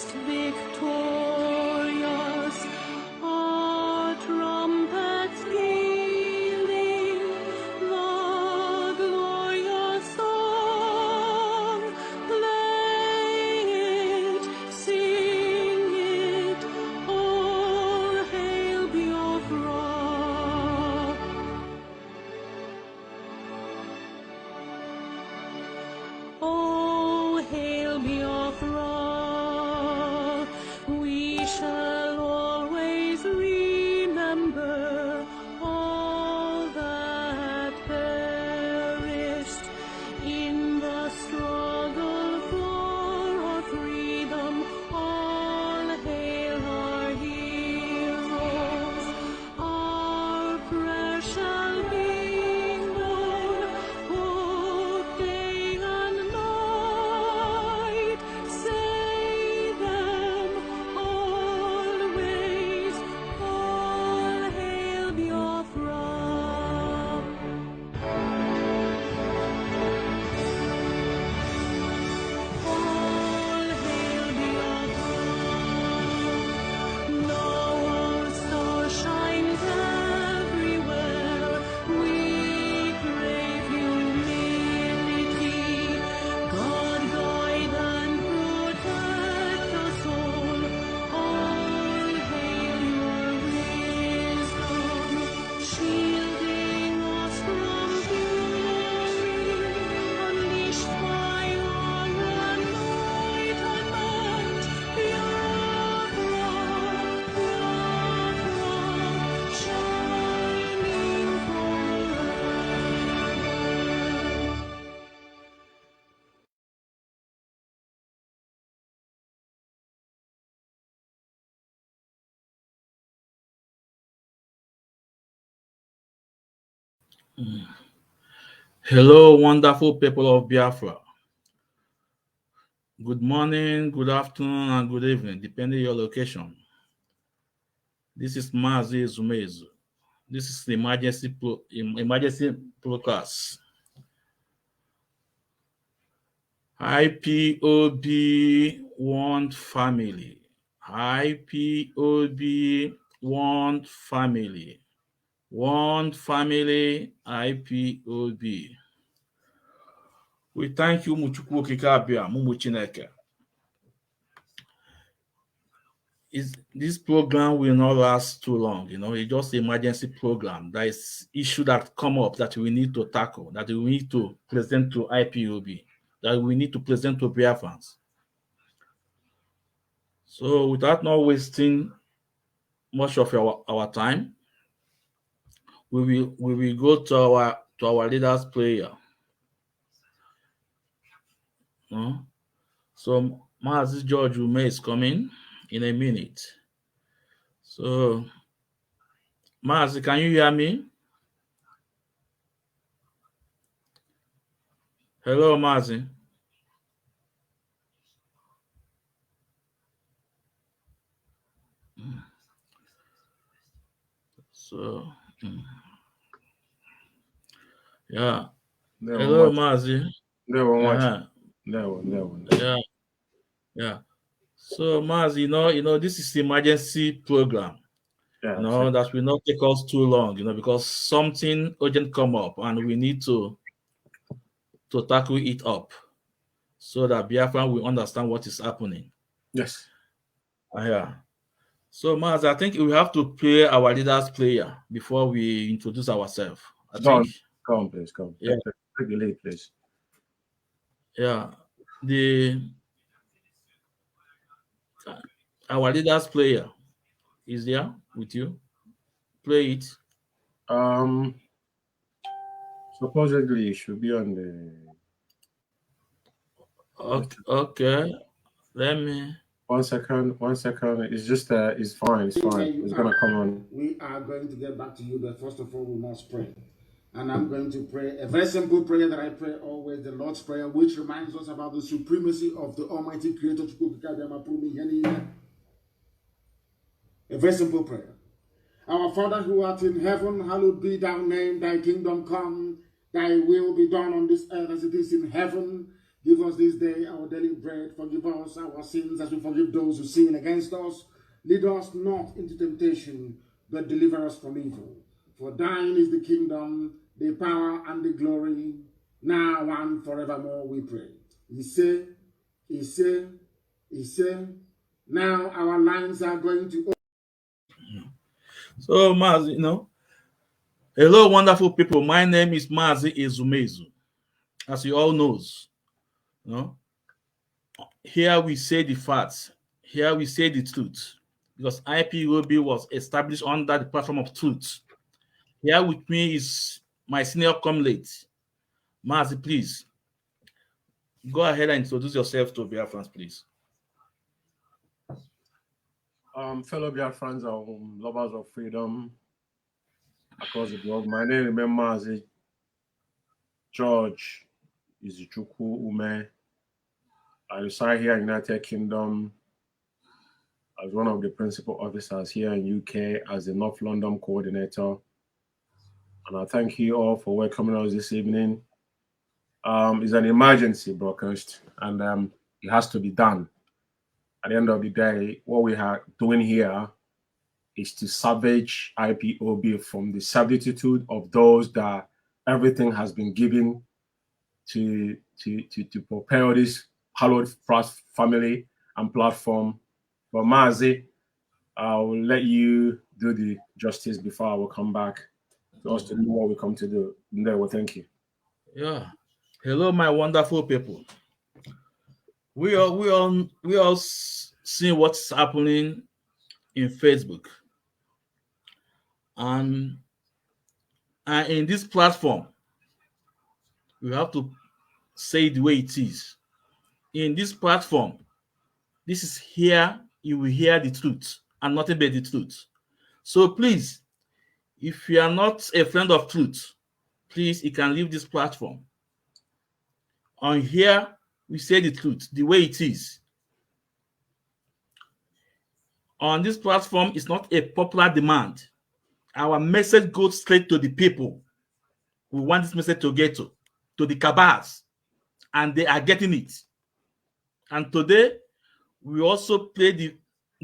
Christ victorious, our trumpets pealing, the glorious song, play it, sing it, all hail Biafra. Oh, hail Biafra, we shall always remember all that perished in the struggle for our freedom. All hail our heroes, our prayers shall be known, both day and night. Say them always, all hail Biafra. All hail Biafra. Now our star shines everywhere. We crave humility. God guide and protect us all. All hail your wisdom, shielding us from fury, unleashed by our anointed might. Biafra, shining forever. Hello, wonderful people of Biafra. Good morning, good afternoon, and good evening, depending on your location. This is Mazi Ikechukwu. This is the emergency broadcast. IPOB one family. IPOB one family. One family, IPOB. We thank you, Muchukwu Kikabia, Mumu Chineke. This program will not last too long, it's just an emergency program. That is issue that come up that we need to tackle, that we need to present to IPOB, that we need to present to Biafrans. So without not wasting much of our time, we will go to our leaders prayer. So Mazi George Umeh is coming in a minute. So Mazi, can you hear me? Hello, Mazi. So yeah. Hello, Mazi. Yeah. So Mazi, this is the emergency program. That will not take us too long, because something urgent come up and we need to tackle it up so that Biafra will understand what is happening. Yes. Yeah. So Mazi, I think we have to play our leaders prayer before we introduce ourselves. Come on, please. Come. Yeah. Take the lead, please. Yeah. Our leaders prayer is there with you. Play it. Supposedly it should be on the. Okay. Let me. 1 second. It's just it's fine. It's gonna come on. We are going to get back to you, but first of all, we must pray. And I'm going to pray a very simple prayer that I pray always, the Lord's Prayer, which reminds us about the supremacy of the Almighty Creator. A very simple prayer. Our Father who art in heaven, hallowed be thy name, thy kingdom come, thy will be done on this earth as it is in heaven. Give us this day our daily bread. Forgive us our sins as we forgive those who sin against us. Lead us not into temptation, but deliver us from evil. For thine is the kingdom, the power, and the glory, now and forevermore, we pray. He said, now our lines are going to open. So, Mazi, hello, wonderful people. My name is Mazi Ezumezu. As you all knows, here we say the facts. Here we say the truth. Because IPOB was established under the platform of truth. Here with me is my senior comrade. Mazi, please. Go ahead and introduce yourself to Biafrans, please. Fellow Biafrans, lovers of freedom across the globe. My name is Umeh Mazi Ikechukwu Umeh. I reside here in United Kingdom as one of the principal officers here in UK as the North London coordinator. And I thank you all for welcoming us this evening. It's an emergency broadcast, and it has to be done. At the end of the day, what we are doing here is to salvage IPOB from the servitude of those that everything has been given to propel this hallowed family and platform. But Mazi, I will let you do the justice before I will come back to us to do what we come to do. And there, well, thank you. Yeah. Hello, my wonderful people. We all seeing what's happening in Facebook, and in this platform, we have to say the way it is. In this platform, this is here you will hear the truth and nothing but the truth. So please, if you are not a friend of truth, please, you can leave this platform. On here, we say the truth the way it is. On this platform, it's not a popular demand. Our message goes straight to the people. We want this message to get to the cabals, and they are getting it. And today, we also play the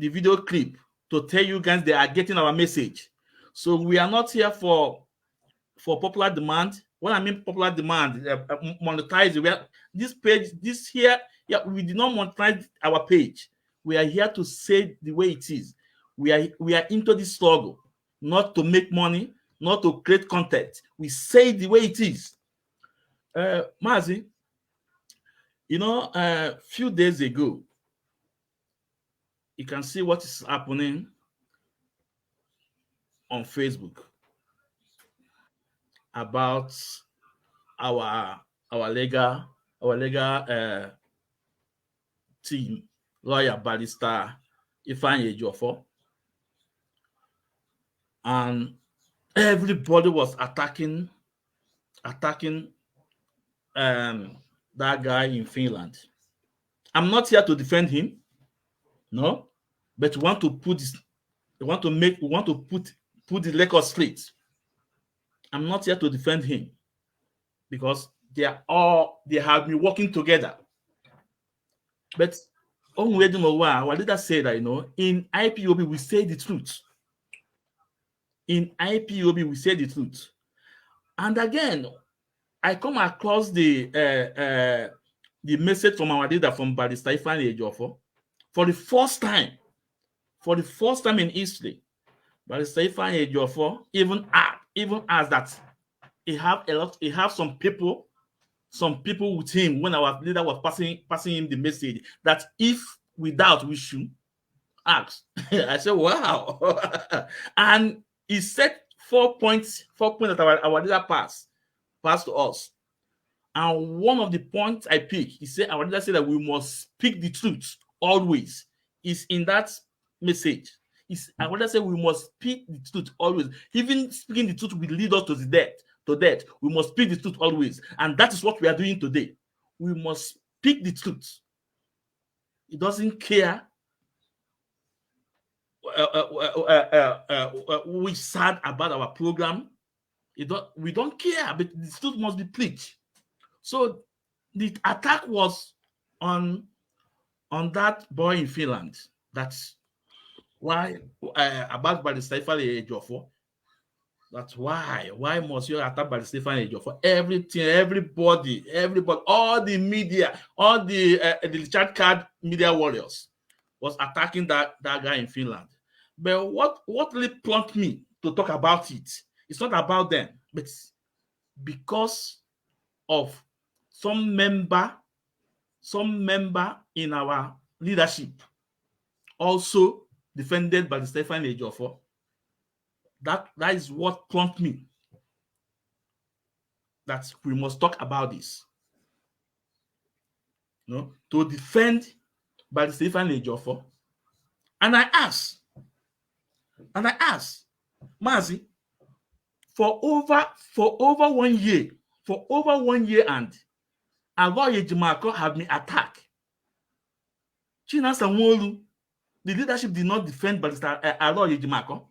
video clip to tell you guys they are getting our message. So we are not here for popular demand. When I mean popular demand, monetize. This page, this here, yeah, we did not monetize our page. We are here to say the way it is. We are into this struggle, not to make money, not to create content. We say the way it is. Mazi, a few days ago, you can see what is happening on Facebook about our legal team, lawyer barrister Ifeanyi Ejiofor, and everybody was attacking that guy in Finland. I'm not here to defend him, no, but we want to put the record straight. I'm not here to defend him because they have been working together. But our leader said that in IPOB we say the truth. In IPOB we say the truth. And again, I come across the message from our leader, from Barrister Ifeanyi Ejiofor, for the first time in history. Barrister Ifeanyi Ejiofor even asked that he have some people with him when our leader was passing him the message that if we doubt, we should ask. I said, wow. And he said 4 points that our leader passed to us. And one of the points I picked, he said, our leader said that we must speak the truth always. Is in that message. Our leader said we must speak the truth always. Even speaking the truth will lead us to death. We must speak the truth always. And that is what we are doing today. We must speak the truth. He doesn't care we sad about our program. We don't care, but the truth must be preached. So the attack was on that boy in Finland. That's why about by the Stefan Ejiofor. That's why must you attack by the Stefan Ejiofor? Everything, everybody, all the media, all the chat card media warriors was attacking that guy in Finland. But what really prompted me to talk about it? It's not about them, but because of some member in our leadership also defended by the Stefan Ejiofor. That is what prompted me that we must talk about this. To defend by the Stefan Ejiofor. And I asked, Mazi, for over 1 year, and Aloy Ejimako have been attacked. Chinasa Nwolu, the leadership did not defend Aloy Ejimako.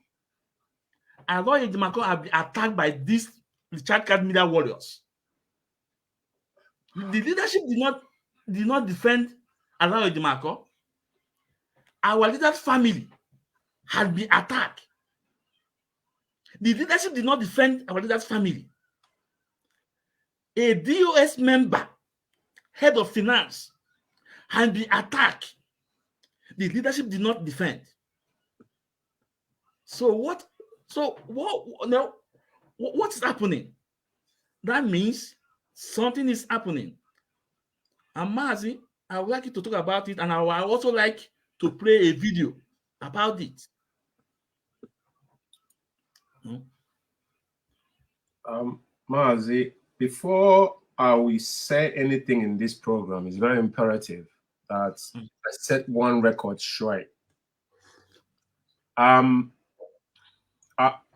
Aloy Ejimako have been attacked by these Richard Card media warriors. The leadership did not defend Aloy Ejimako. Our leader's family had been attacked. The leadership did not defend our leader's family. A DOS member, head of finance, had been attacked. The leadership did not defend. So what is happening? That means something is happening. And Mazi, I would like you to talk about it, and I would also like to play a video about it. Mazi, before I will say anything in this program, it's very imperative that I set one record straight.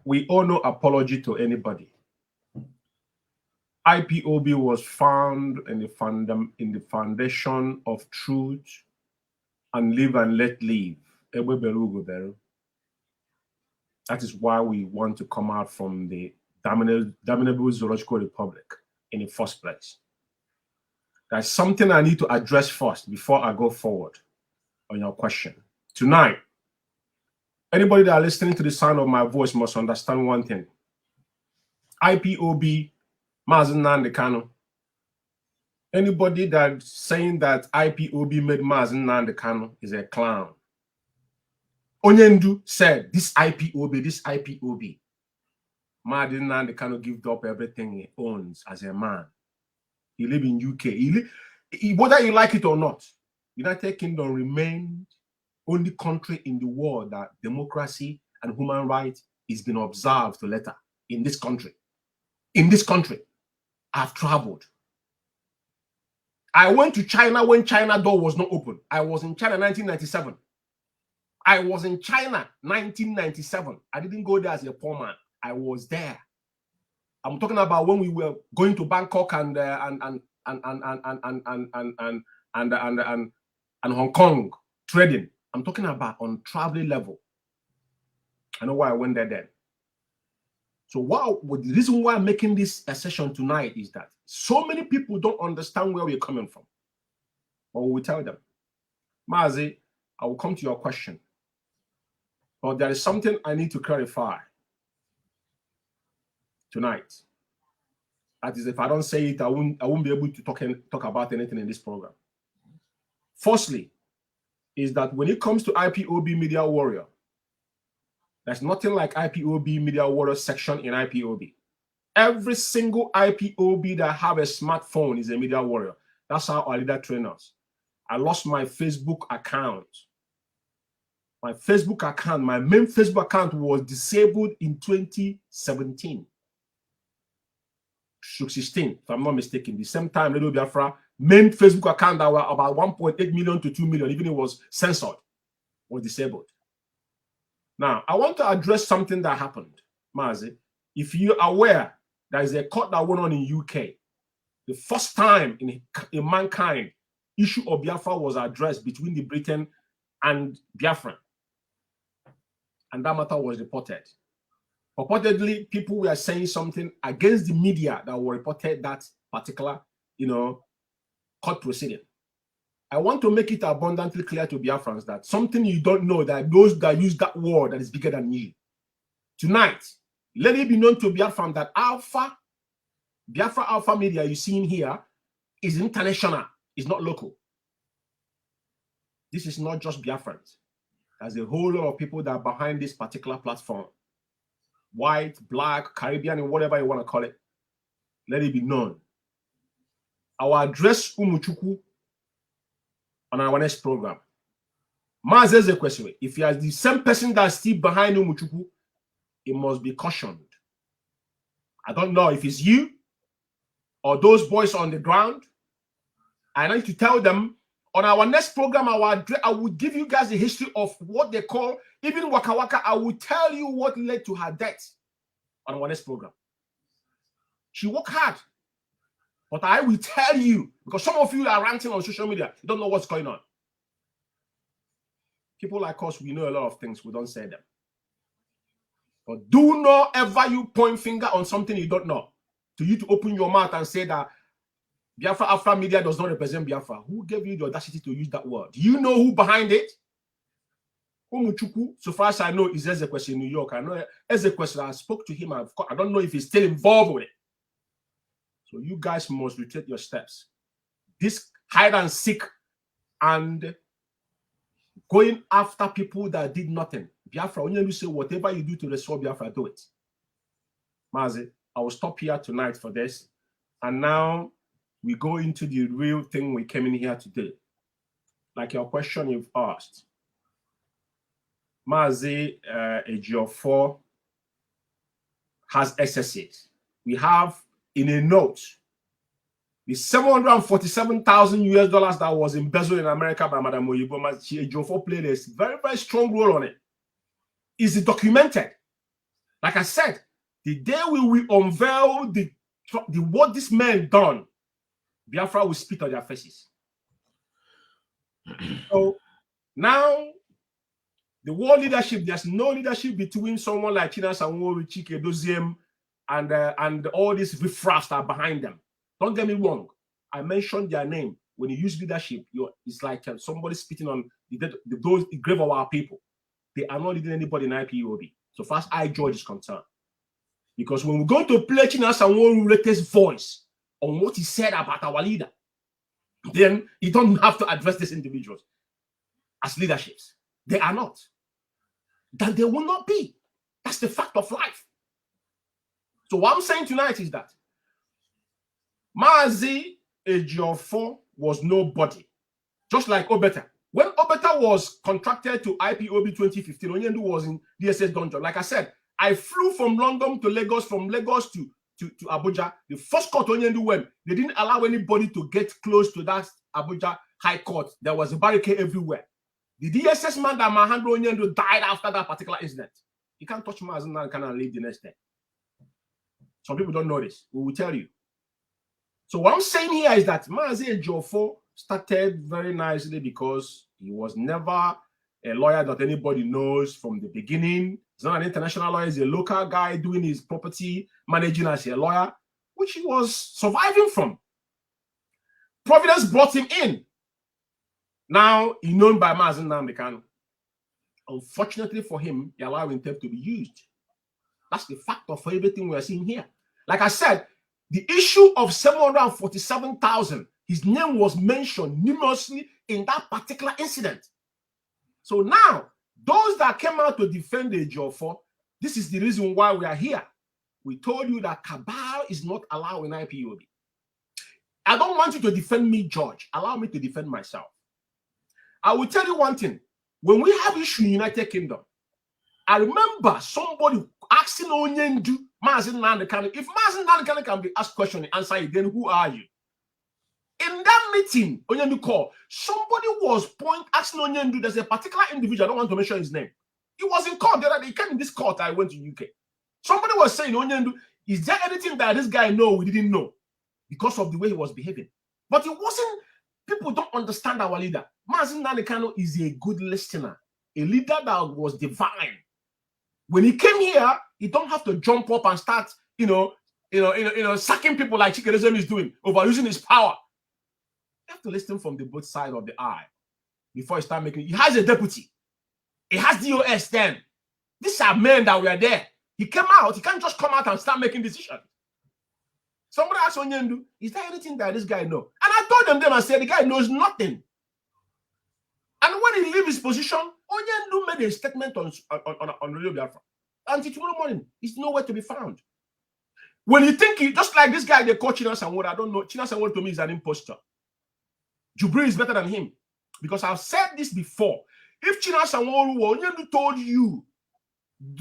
We owe no apology to anybody. IPOB was found in the foundation of truth and live and let live. That is why we want to come out from the damnable zoological republic in the first place. That's something I need to address first before I go forward on your question. Tonight, anybody that are listening to the sound of my voice must understand one thing. IPOB, Mazi Nnamdi Kanu. Anybody that's saying that IPOB made Mazi Nnamdi Kanu is a clown. Onyendu said, this IPOB. Mazi Nnamdi Kanu gave up everything he owns as a man. He live in UK. Whether you like it or not, United Kingdom remained only country in the world that democracy and human rights is being observed to letter in this country. In this country, I've traveled. I went to China when China door was not open. I was in China 1997. I was in China 1997. I didn't go there as a poor man. I was there. I'm talking about when we were going to Bangkok and Hong Kong trading. I'm talking about on traveling level. I know why I went there then. So the reason why I'm making this session tonight is that so many people don't understand where we're coming from. But we tell them, Mazi, I will come to your question. But there is something I need to clarify tonight. That is, if I don't say it, I won't be able to talk about anything in this program. Firstly, is that when it comes to IPOB Media Warrior, there's nothing like IPOB Media Warrior section in IPOB. Every single IPOB that have a smartphone is a media warrior. That's how our leader train us. I lost my Facebook account. My main Facebook account was disabled in 2017. 16, if I'm not mistaken. The same time, Little Biafra main Facebook account that were about 1.8 million to 2 million, even it was censored, was disabled. Now, I want to address something that happened, Mazi. If you're aware, there is a court that went on in UK. The first time in mankind, issue of Biafra was addressed between the Britain and Biafran. And that matter was reported. Purportedly, people were saying something against the media that were reported that particular, court proceeding. I want to make it abundantly clear to Biafrans that something you don't know, that those that use that word that is bigger than you. Tonight, let it be known to Biafran that Biafra Alpha Media you see in here is international, is not local. This is not just Biafrans. There's a whole lot of people that are behind this particular platform. White, black, Caribbean, and whatever you want to call it. Let it be known. I will address Ikechukwu on our next program. Mazi Ikechukwu, if you are the same person that's still behind Ikechukwu, it must be cautioned. I don't know if it's you or those boys on the ground. I need to tell them on our next program, I will give you guys the history of what they call, even Waka Waka. I will tell you what led to her death on our next program. She worked hard, but I will tell you, because some of you are ranting on social media, you don't know what's going on. People like us, we know a lot of things, we don't say them. But do not ever you point finger on something you don't know. To you to open your mouth and say that Biafra Afra Media does not represent Biafra. Who gave you the audacity to use that word? Do you know who behind it? Ikechukwu, so far as I know, is Ezekwesili in New York. I know Ezekwesili, I spoke to him. I don't know if he's still involved with it. So you guys must retreat your steps. This hide and seek and going after people that did nothing. Biafra, when you say whatever you do to restore Biafra, do it. Mazi, I will stop here tonight for this. And now we go into the real thing we came in here to do. Like your question you've asked. Mazi Ikechukwu has excesses. We have in a note the $747,000 that was embezzled in America by Madam Oyibo. Mazi Ikechukwu played a very, very strong role on it. Is it documented? Like I said, the day we will unveil the what this man done, Biafra will spit on their faces. So now, the world leadership, there's no leadership between someone like China Sanwo, Chike Doziem, and all these riffraffs that are behind them. Don't get me wrong. I mentioned their name. When you use leadership, it's like somebody spitting on the grave of our people. They are not leading anybody in IPOB. So far as I, George, is concerned. Because when we're going to play China Sanwo latest voice on what he said about our leader, then you don't have to address these individuals as leaderships. They are not. Then they will not be. That's the fact of life. So what I'm saying tonight is that Mazi Ikechukwu was nobody. Just like Obeta. When Obeta was contracted to IPOB 2015, Onyendu was in DSS Dungeon. Like I said, I flew from London to Lagos, from Lagos to Abuja. The first court Onyendu went, they didn't allow anybody to get close to that Abuja High Court. There was a barricade everywhere. The DSS man that Mahandro Onyendu died after that particular incident. You can't touch Mazi and can leave the next day. Some people don't know this. We will tell you. So what I'm saying here is that Mazi Ikechukwu started very nicely because he was never a lawyer that anybody knows from the beginning. He's not an international lawyer. He's a local guy doing his property managing as a lawyer, which he was surviving from. Providence brought him in. Now, he's known by Mazi Nnamdi Kanu. Unfortunately for him, he allowed himself to be used. That's the fact of everything we are seeing here. Like I said, the issue of 747,000, his name was mentioned numerously in that particular incident. So now, those that came out to defend the Ikechukwu, this is the reason why we are here. We told you that cabal is not allowed in IPOB. I don't want you to defend me, George. Allow me to defend myself. I will tell you one thing. When we have issue in United Kingdom, I remember somebody asking Onyendu, Mazi Nnamdi Kanu, if Mazi Nnamdi Kanu can be asked question and answer it, then who are you? In that meeting, Onyendu called, somebody was asking Onyendu, there's a particular individual, I don't want to mention his name. He was in court, he came in this court, I went to UK. Somebody was saying, Onyendu, is there anything that this guy know we didn't know? Because of the way he was behaving. But it wasn't, people don't understand our leader. Mazi Nnamdi Kanu is a good listener, a leader that was divine. When he came here, he don't have to jump up and start, sacking people like Chike Doziem is doing, overusing his power. You have to listen from the both sides of the eye before you start making. He has a deputy. He has DOS then. These are men that were there. He came out. He can't just come out and start making decisions. Somebody asked Onyendu, is there anything that this guy knows? And I told them and said, the guy knows nothing. And when he leaves his position, Onyendu made a statement on Radio Biafra. Until tomorrow morning, he's nowhere to be found. When you think just like this guy they call China Sanwo, I don't know. China Sanwo to me is an imposter. Jubril is better than him. Because I've said this before. If China Sanwo Onyendu told you, you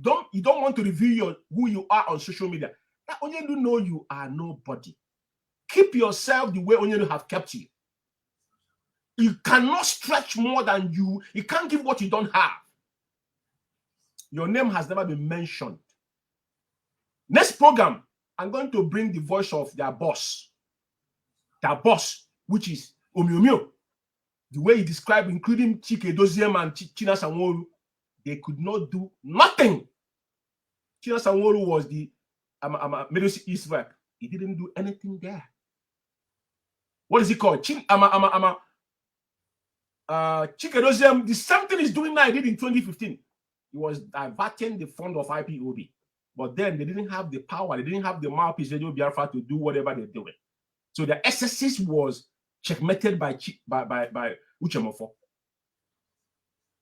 don't want to reveal who you are on social media, that Onyendu know you are nobody. Keep yourself the way Onyendu have kept you. You cannot stretch more than you. You can't give what you don't have. Your name has never been mentioned. Next program, I'm going to bring the voice of their boss. Their boss, which is Umeh. The way he described, including Chike Doziem and China Sanwo, they could not do nothing. China Sanwo was the Middle East rep. He didn't do anything there. What is he called? Chike Doziem, the same thing he's doing now, he did in 2015. He was diverting the fund of IPOB. But then they didn't have the power, they didn't have the mouthpiece Radio Biafra to do whatever they're doing. So the excesses was checkmated by Uchemofo.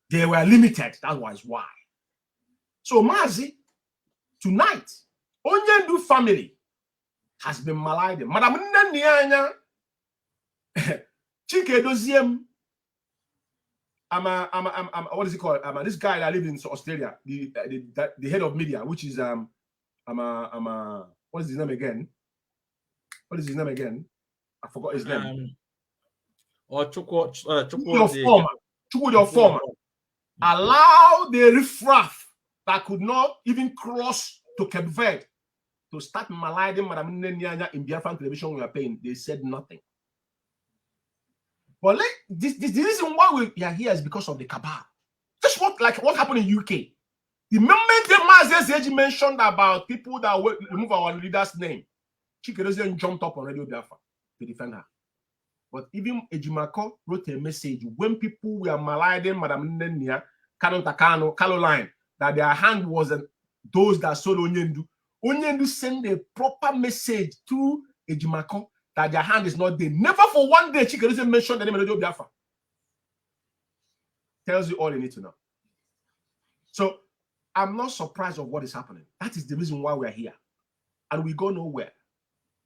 They were limited. That was why. So Mazi, tonight, Onyendu family has been maligned. Madam Nanyanya, Chike Doziem, what is it called? This guy that lives in Australia, the head of media, which is what is his name again? What is his name again? I forgot his name. Chukwu your former. Allow the riffraff that could not even cross to Cape Verde to start maligning Madam Nenyanya in Biafran television we are paying. They said nothing. But the reason why we are here is because of the cabal. Just what happened in UK. The moment the Mazi mentioned about people that will remove our leader's name, Chike jumped up on Radio Biafra to defend her. But even Ejimako wrote a message when people were maligning Madam Nenya, Caroline, that their hand wasn't those that sold Onyendu. Onyendu sent a proper message to Ejimako that their hand is not there. Never for one day Chike mentioned the name of Radio Biafra. Tells you all you need to know. So I'm not surprised of what is happening. That is the reason why we're here. And we go nowhere.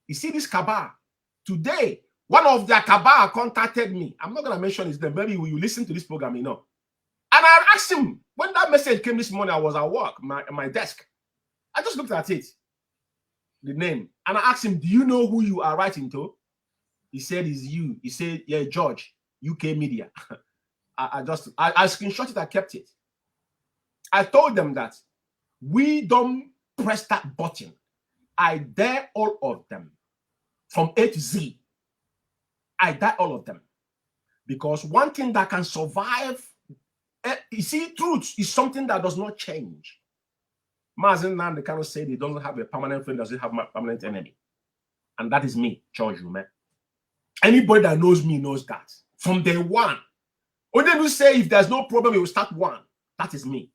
You see this cabal. Today, one of their cabal contacted me. I'm not going to mention his name. Maybe you listen to this program, you know. And I asked him, when that message came this morning, I was at work, my desk. I just looked at it, the name. And I asked him, do you know who you are writing to? He said, it's you. He said, yeah, George, UK media. I screenshot it, I kept it. I told them that we don't press that button. I dare all of them from A to Z. I dare all of them. Because one thing that can survive, you see, truth is something that does not change. Mazi Nnamdi cannot say he doesn't have a permanent friend, doesn't have a permanent enemy. And that is me, George Umeh. Anybody that knows me knows that. From day one. Only will say if there's no problem, he will start one. That is me.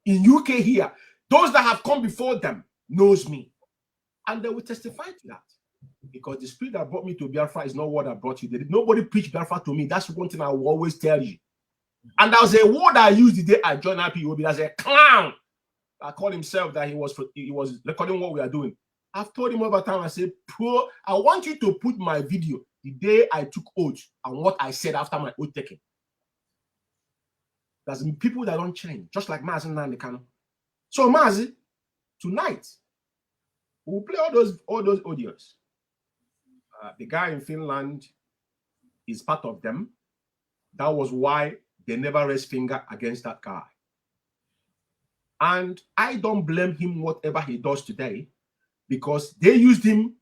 In UK here, those that have come before them knows me. And they will testify to that. Because the spirit that brought me to Biafra is not what I brought you. Nobody preached Biafra to me. That's one thing I will always tell you. And there was a word I used the day I joined IPOB. There's a clown that called himself that he was recording what we are doing. I've told him over time, I said, I want you to put my video the day I took oath and what I said after my oath taking. There's people that don't change, just like Mazi Nnamdi. So Mazi, tonight, we'll play all those audios. The guy in Finland is part of them. That was why they never raised finger against that guy. And I don't blame him whatever he does today, because they used him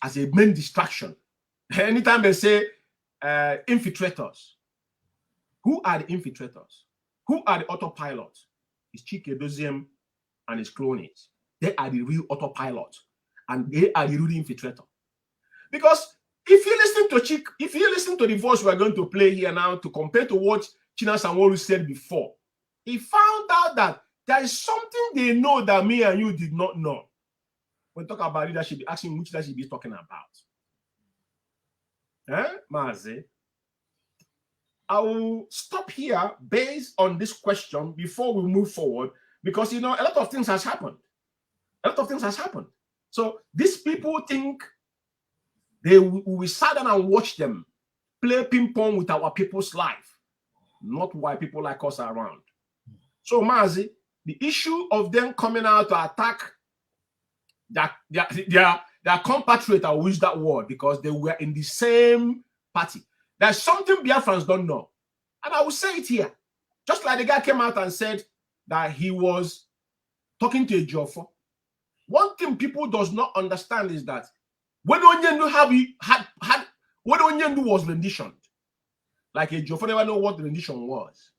as a main distraction. Anytime they say infiltrators, who are the infiltrators? Who are the autopilots? It's Chike Doziem and his cronies. They are the real autopilots, and they are the real infiltrator. Because if you listen to the voice we're going to play here now to compare to what China Sanwo-Olu said before, he found out that there is something they know that me and you did not know. When talk about leadership, asking which leadership he's talking about. Mazi? I will stop here based on this question before we move forward, because a lot of things has happened. A lot of things has happened. So these people think we will sit down and watch them play ping pong with our people's life, not why people like us are around. So Mazi, the issue of them coming out to attack their compatriot, I will use that word because they were in the same party. There's something Biafrans don't know. And I will say it here. Just like the guy came out and said that he was talking to a Ejiofor. One thing people does not understand is that when Onyendu what Onyendu was renditioned. Like Ejiofor never know what rendition was.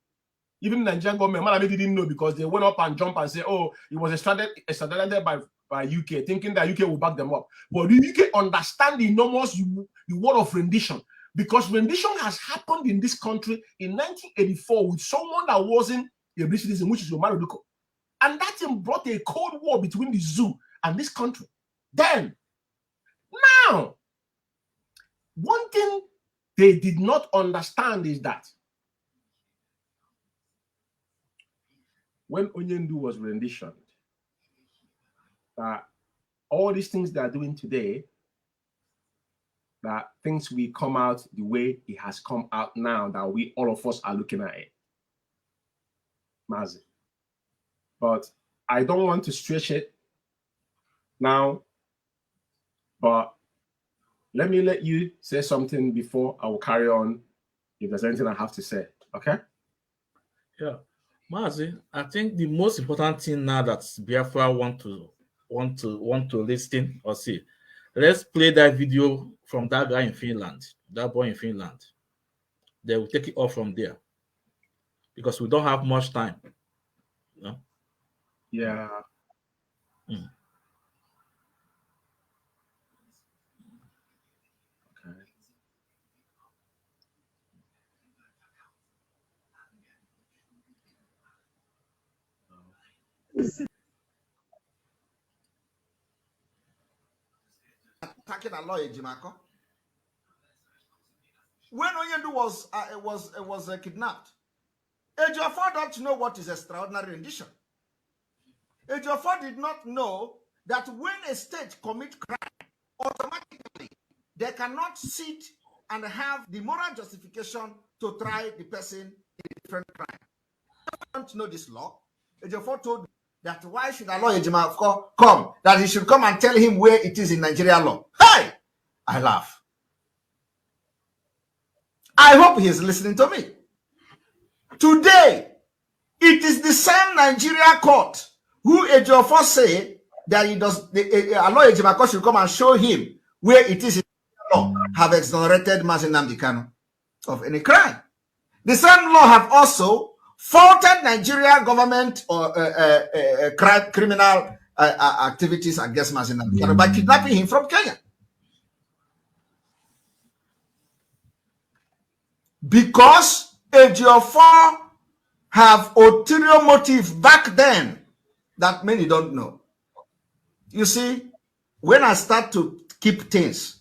Even the Nigerian government, Malami didn't know because they went up and jumped and said, oh, it was extradited by UK, thinking that UK will back them up. But the UK understand the enormous the word of rendition, because rendition has happened in this country in 1984 with someone that wasn't a British citizen, which is Omar Oduko. And that thing brought a cold war between the zoo and this country. Then, now, one thing they did not understand is that when Onyendu was renditioned, that all these things they are doing today, that things will come out the way it has come out now, that all of us are looking at it. Mazi. But I don't want to stretch it now, but let me let you say something before I will carry on if there's anything I have to say, okay? Yeah. Mazi, I think the most important thing now that Biafra want to listen or see, let's play that video from that guy in Finland, that boy in Finland. They will take it off from there because we don't have much time. No? Yeah. Mm. Attacking a lawyer, Jimako. When Onyendu was kidnapped, Ejiofor don't know what is extraordinary rendition. Ejiofor did not know that when a state commits crime, automatically they cannot sit and have the moral justification to try the person in a different crime. I don't know this law. Ejiofor told me that why should a lawyer Ejiofor come? That he should come and tell him where it is in Nigeria law. Hey! I laugh. I hope he is listening to me. Today, it is the same Nigeria court who Ejiofor say that a lawyer Ejiofor should come and show him where it is in law have exonerated Mazi Nnamdi Kanu of any crime. The same law have also faulted Nigeria government or criminal activities against Mazi Nnamdi Kanu by kidnapping him from Kenya. Because Ejiofor have ulterior motive back then that many don't know. You see, when I start to keep things,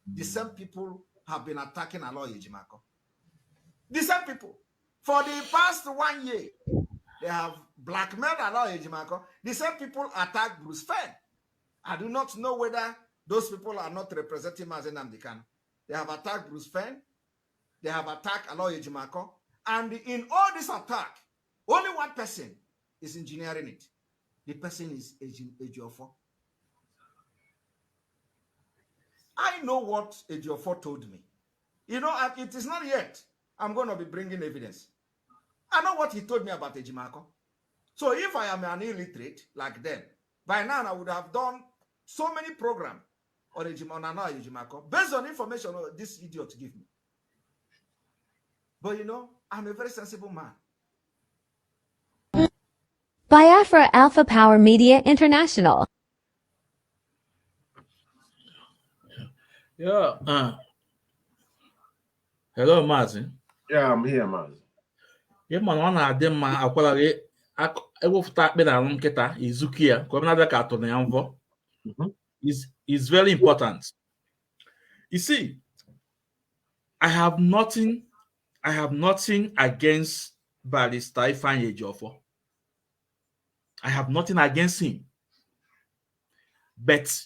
the same people have been attacking Aloy Ejimako. The same people. For the past 1 year, they have blackmailed Aloy Ejimako. The same people attack Bruce Fenn. I do not know whether those people are not representing Mazi Nnamdi Kanu. They have attacked Bruce Fenn. They have attacked Aloy Ejimako. And in all this attack, only one person is engineering it. The person is Ejiofor. I know what Ejiofor told me. You know, it is not yet. I'm going to be bringing evidence. I know what he told me about Ejimako. So if I am an illiterate like them, by now I would have done so many programs on Ejimako based on information this idiot give me. But you know, I'm a very sensible man. Biafra Alpha Power Media International. Yeah. Hello, Mazi. Yeah, I'm here, Mazi. Yeah, man, ọ na-adị mma akwara gị ewepụta akpị na arụ nkịta izuku ya ka ọ na-abịa ka atụ na ya mvọ. Is very important. You see, I have nothing against Barrister Ifeanyi Ejiofor. I have nothing against him. But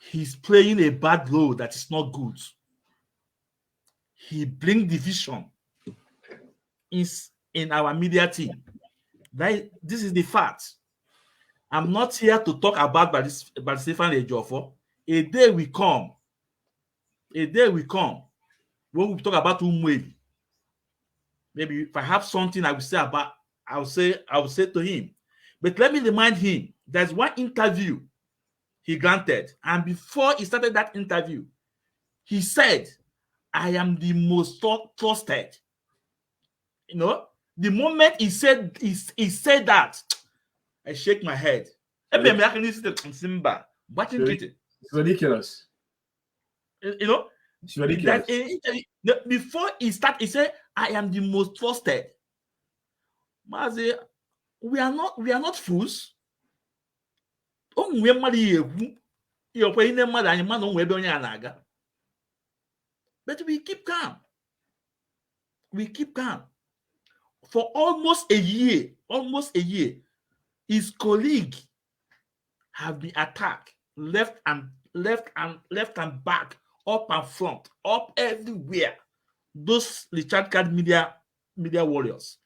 he's playing a bad role that is not good. He brings division in our media team. This is the fact. I'm not here to talk about Barrister Ifeanyi Ejiofor. A day will come when we talk about Umeh. Maybe if I have something I will say to him. But let me remind him, there's one interview he granted, and before he started that interview, he said, I am the most trusted. You know, the moment he said that, I shake my head. It's ridiculous. You know, it's ridiculous. Before he started, he said, I am the most trusted. Mazi, we are not fools. But we keep calm. For almost a year, his colleague have been attacked left and back, up and front, up everywhere. Those Richard Card media warriors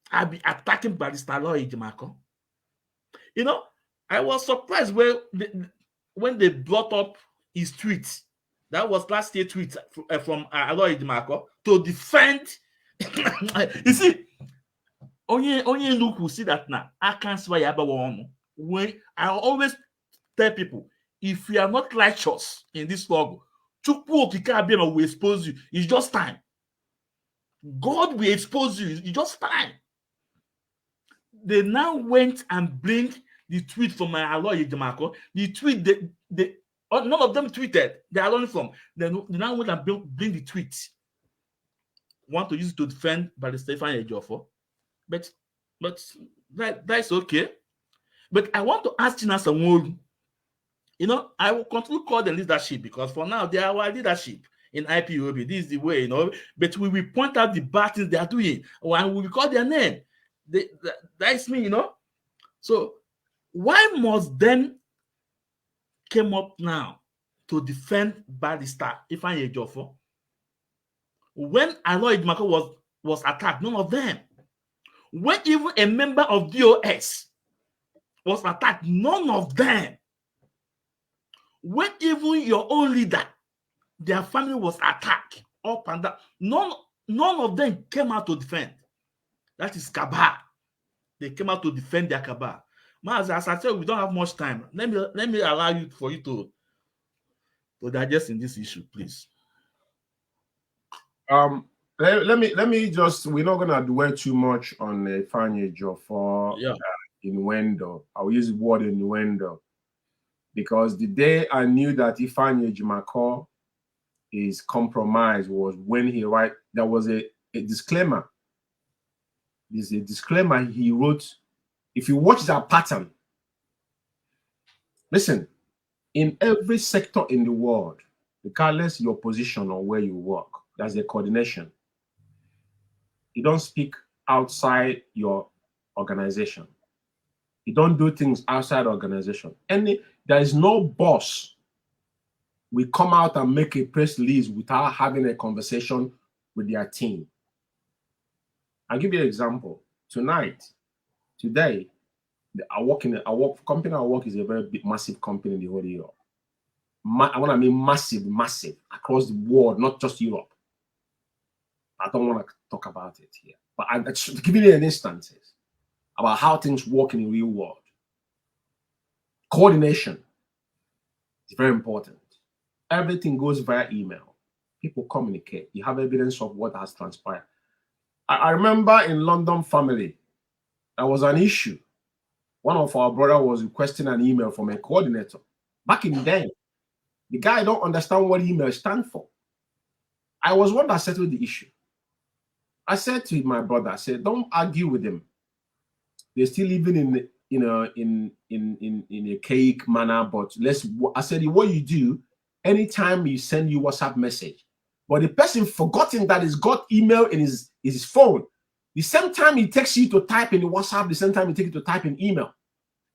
have been attacking Barrister Ejiofor. You know, I was surprised when they brought up his tweet. That was last year's tweet from Aloy Ejiofor to defend. You see, only look will see that now. I can't swear when I always tell people, if you are not righteous in this struggle, Chukwu will expose you. It's just time. God will expose you. It's just time. They now went and bring the tweet from my Aloy Ejiofor. The tweet none of them tweeted. They are learning from. They now went and bring the tweet. Want to use it to defend Barrister Ifeanyi Ejiofor, but that's okay. But I want to ask Chinasa Nworu. You know, I will continue to call them leadership because for now they are our leadership in IPOB. This is the way, you know. But we will point out the bad things they are doing, and we will call their name. That's me, you know. So why must them came up now to defend Barrister Ifeanyi Ejiofor? When Aloy Ejiofor was attacked, none of them. When even a member of DOS was attacked, none of them. When even your own leader, their family was attacked up and down, none of them came out to defend. That is Kabah. They came out to defend their Kabah. As I said, we don't have much time. Let me allow you to digest in this issue, please. Let me just, we're not gonna dwell too much on Ifeanyi Ejiofor innuendo. I'll use the word innuendo because the day I knew that Ifeanyi Ejiofor is compromised was when there was a disclaimer. There's a disclaimer he wrote. If you watch that pattern, listen, in every sector in the world, regardless your position or where you work, there's a coordination. You don't speak outside your organization. You don't do things outside organization. There is no boss will come out and make a press release without having a conversation with their team. I'll give you an example. Today, company I work is a very big, massive company in the whole Europe. I mean massive across the world, not just Europe. I don't want to talk about it here, but I'm just giving you an instance about how things work in the real world. Coordination is very important. Everything goes via email. People communicate. You have evidence of what has transpired. I remember in London family, there was an issue. One of our brothers was requesting an email from a coordinator. Back in then, The guy don't understand what email stand for. I was one that settled the issue. I said to my brother, I said, don't argue with them. They're still living in a cake manner, but I said, what you do, anytime you send you WhatsApp message, but the person forgotten that he's got email in his phone, the same time he takes you to type in the WhatsApp, the same time he takes you to type in email.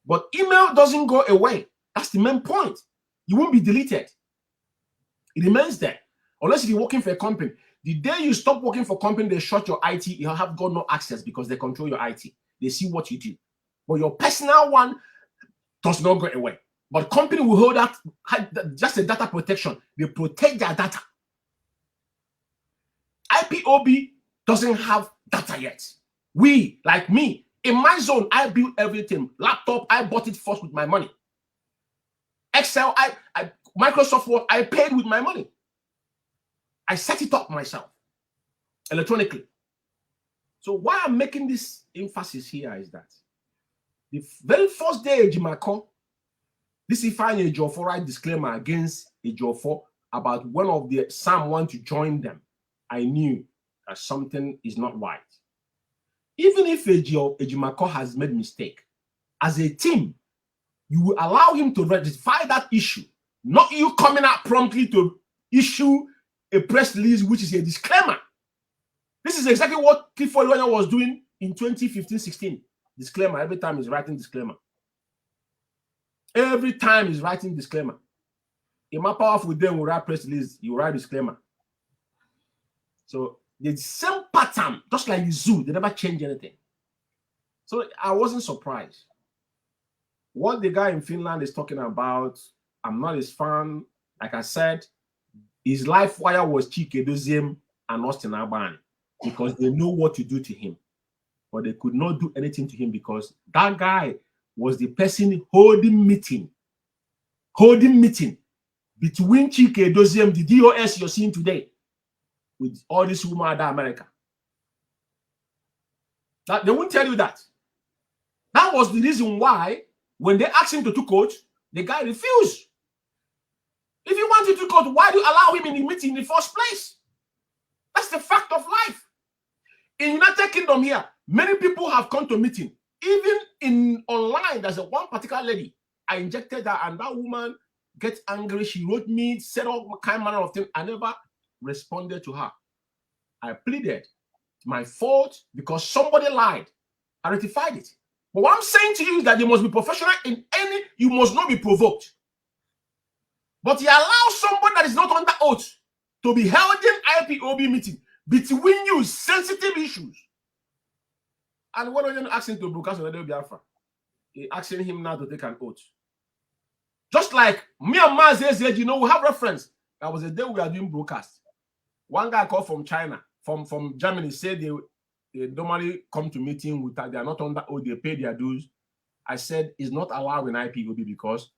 But email doesn't go away. That's the main point. You won't be deleted. It remains there. Unless if you're working for a company. The day you stop working for a company, they shut your IT, you have got no access because they control your IT. They see what you do. But your personal one does not go away. But company will hold that just a data protection. They protect their data. IPOB doesn't have data yet. We, like me, in my zone, I built everything. Laptop, I bought it first with my money. Excel, Microsoft Word, I paid with my money. I set it up myself electronically. So why I'm making this emphasis here is that the very first day Ejimako, this is finding a Ejiofor right disclaimer against Ejiofor about one of the Sam want to join them. I knew that something is not right. Even if Ejimako has made mistake, as a team, you will allow him to rectify that issue, not you coming out promptly to issue a press release, which is a disclaimer. This is exactly what Clifford Iwanya was doing in 2015-16. Disclaimer. Every time he's writing disclaimer. Every time he's writing disclaimer. In my powerful day, we write press release, you write disclaimer. So the same pattern, just like the zoo, they never change anything. So I wasn't surprised. What the guy in Finland is talking about, I'm not his fan. Like I said, his life wire was Chike Doziem and Austin Abani because they know what to do to him. But they could not do anything to him because that guy was the person holding meeting between Chike Doziem, the DOS you're seeing today, with all this women out of America. That they won't tell you that. That was the reason why when they asked him to coach, the guy refused. If you wanted to coach, why do you allow him in the meeting in the first place? That's the fact of life. In United Kingdom here, many people have come to meeting. Even in online, there's one particular lady. I injected her and that woman gets angry. She wrote me, said all kind manner of things. I never responded to her. I pleaded. My fault because somebody lied. I rectified it. But what I'm saying to you is that you must be professional in you must not be provoked. But he allows somebody that is not under oath to be held in IPOB meeting between you, sensitive issues. And when you ask him to broadcast on Radio Biafra, he asking him now to take an oath. Just like me and Mazi said, we have reference. That was a day we were doing broadcast. One guy called from China, from Germany, said they normally come to meeting with that. They are not under oath, they pay their dues. I said it's not allowed in IPOB because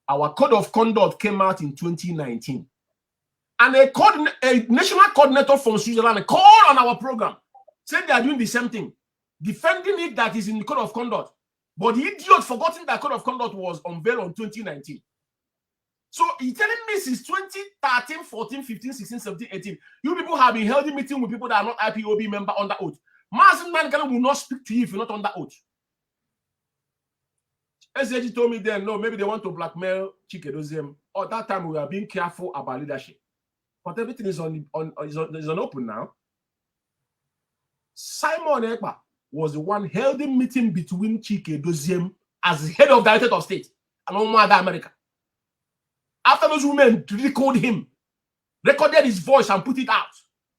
our code of conduct came out in 2019. And a national coordinator from Switzerland called on our program, said they are doing the same thing, defending it that is in the code of conduct. But the idiot forgotten that code of conduct was unveiled on 2019. So he's telling me since 2013, 14, 15, 16, 17, 18, you people have been holding meeting with people that are not IPOB member under oath. Mazi Ikechukwu will not speak to you if you're not under oath. SAG told me then, no, maybe they want to blackmail Chike Doziem. Or that time we are being careful about leadership. But everything is on open now. Simon Ekpa was the one holding meeting between Chike Doziem as head of the United States and all other America. After those women recorded him, recorded his voice and put it out,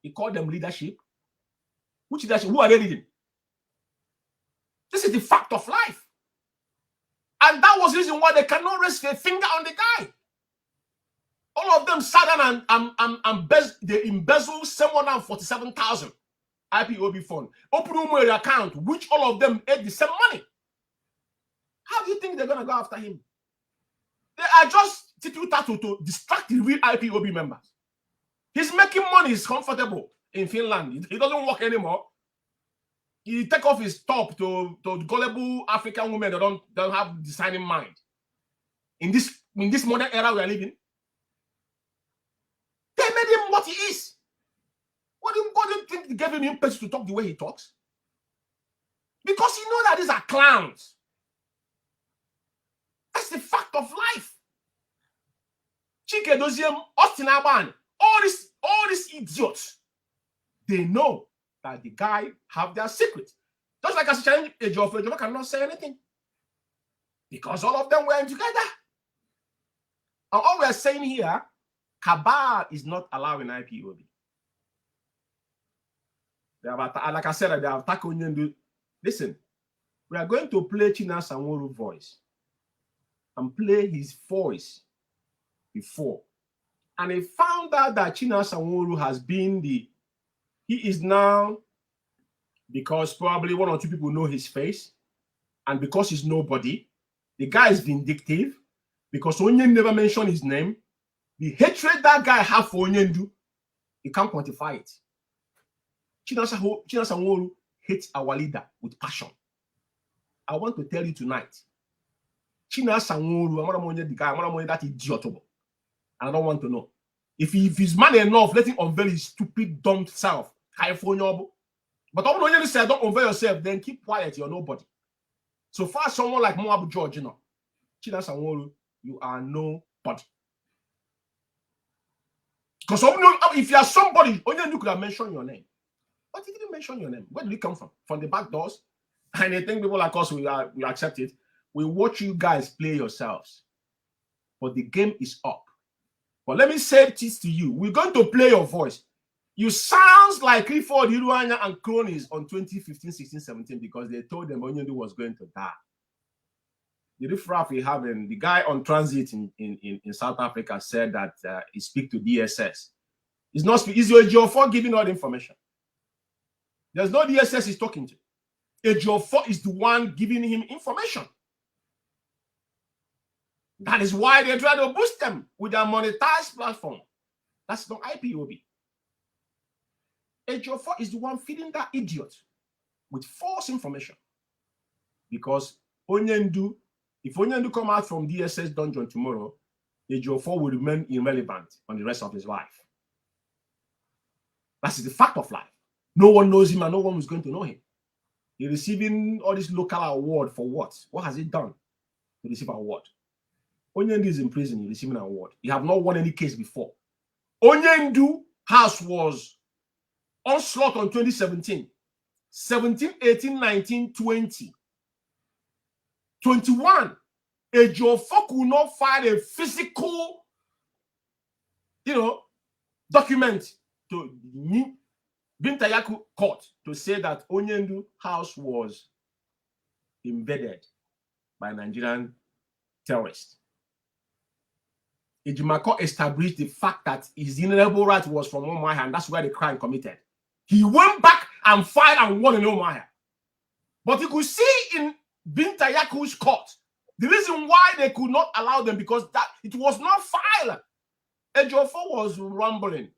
he called them leadership. Which leadership? Who are they leading? This is the fact of life. And that was the reason why they cannot raise a finger on the guy. All of them sat down and they embezzled 747,000 IPOB fund. Open Umeh account, which all of them ate the same money. How do you think they're going to go after him? They are just to distract the real IPOB members. He's making money, he's comfortable in Finland. He doesn't work anymore. He take off his top to gullible African women that don't have designing mind. In this modern era we are living, what he is. What do you think gave him impetus to talk the way he talks? Because he knows that these are clowns. That's the fact of life. Chike Doziem, Austin Aban, all these idiots, they know that the guy have their secret. Just like as a challenge, Ejiofor cannot say anything. Because all of them were together. And all we are saying here, cabal is not allowing IPOB. They have, like I said, they have attacked Onyendu. Listen, we are going to play Chinasa Nworu's voice and play his voice before. And he found out that Chinasa Nworu has been he is now, because probably one or two people know his face, and because he's nobody, the guy is vindictive, because Onyendu never mentioned his name. The hatred that guy have for Onyendu, he can't quantify it. Chinasa Nworu hates our leader with passion. I want to tell you tonight, Chinasa Nworu, I'm not the guy, I'm not that idiot. And I don't want to know. If he's man enough, let him unveil his stupid, dumb self. But I'm not say don't unveil yourself, then keep quiet, you're nobody. So far, someone like Moab George, you know, Chinasa Nworu, you are nobody. Because if you are somebody, Onyendu could have mentioned your name. But he didn't mention your name. Where did you come from? From the back doors? And I think people like us, we accept it. We watch you guys play yourselves. But the game is up. But let me say this to you. We're going to play your voice. You sounds like Clifford Iruanya and cronies on 2015, 16, 17 because they told them Onyendu was going to die. The riffraff we have, and the guy on transit in South Africa said that he speak to DSS. He's not speaking. Is Ejiofor giving all the information? There's no DSS he's talking to. Ejiofor is the one giving him information. That is why they try to boost them with their monetized platform. That's not IPOB. Ejiofor is the one feeding that idiot with false information. Because Onyendu, if Onyendu come out from DSS dungeon tomorrow, Ejiofor will remain irrelevant on the rest of his life. That's the fact of life. No one knows him and no one is going to know him. He's receiving all this local award for what? What has he done to receive an award? Onyendu is in prison, he's receiving an award. He have not won any case before. Onyendu house was onslaught on 2017, 17, 18, 19, 20. 21. Ejiofor could not find a physical, document to Bintayaku court to say that Onyendu house was invaded by Nigerian terrorists. Ejimako established the fact that his inalienable right was from Umuahia, and that's where the crime committed. He went back and filed and won in Umuahia. But you could see in Bintayaku's court, the reason why they could not allow them because that it was not filed. Ejiofor was rumbling.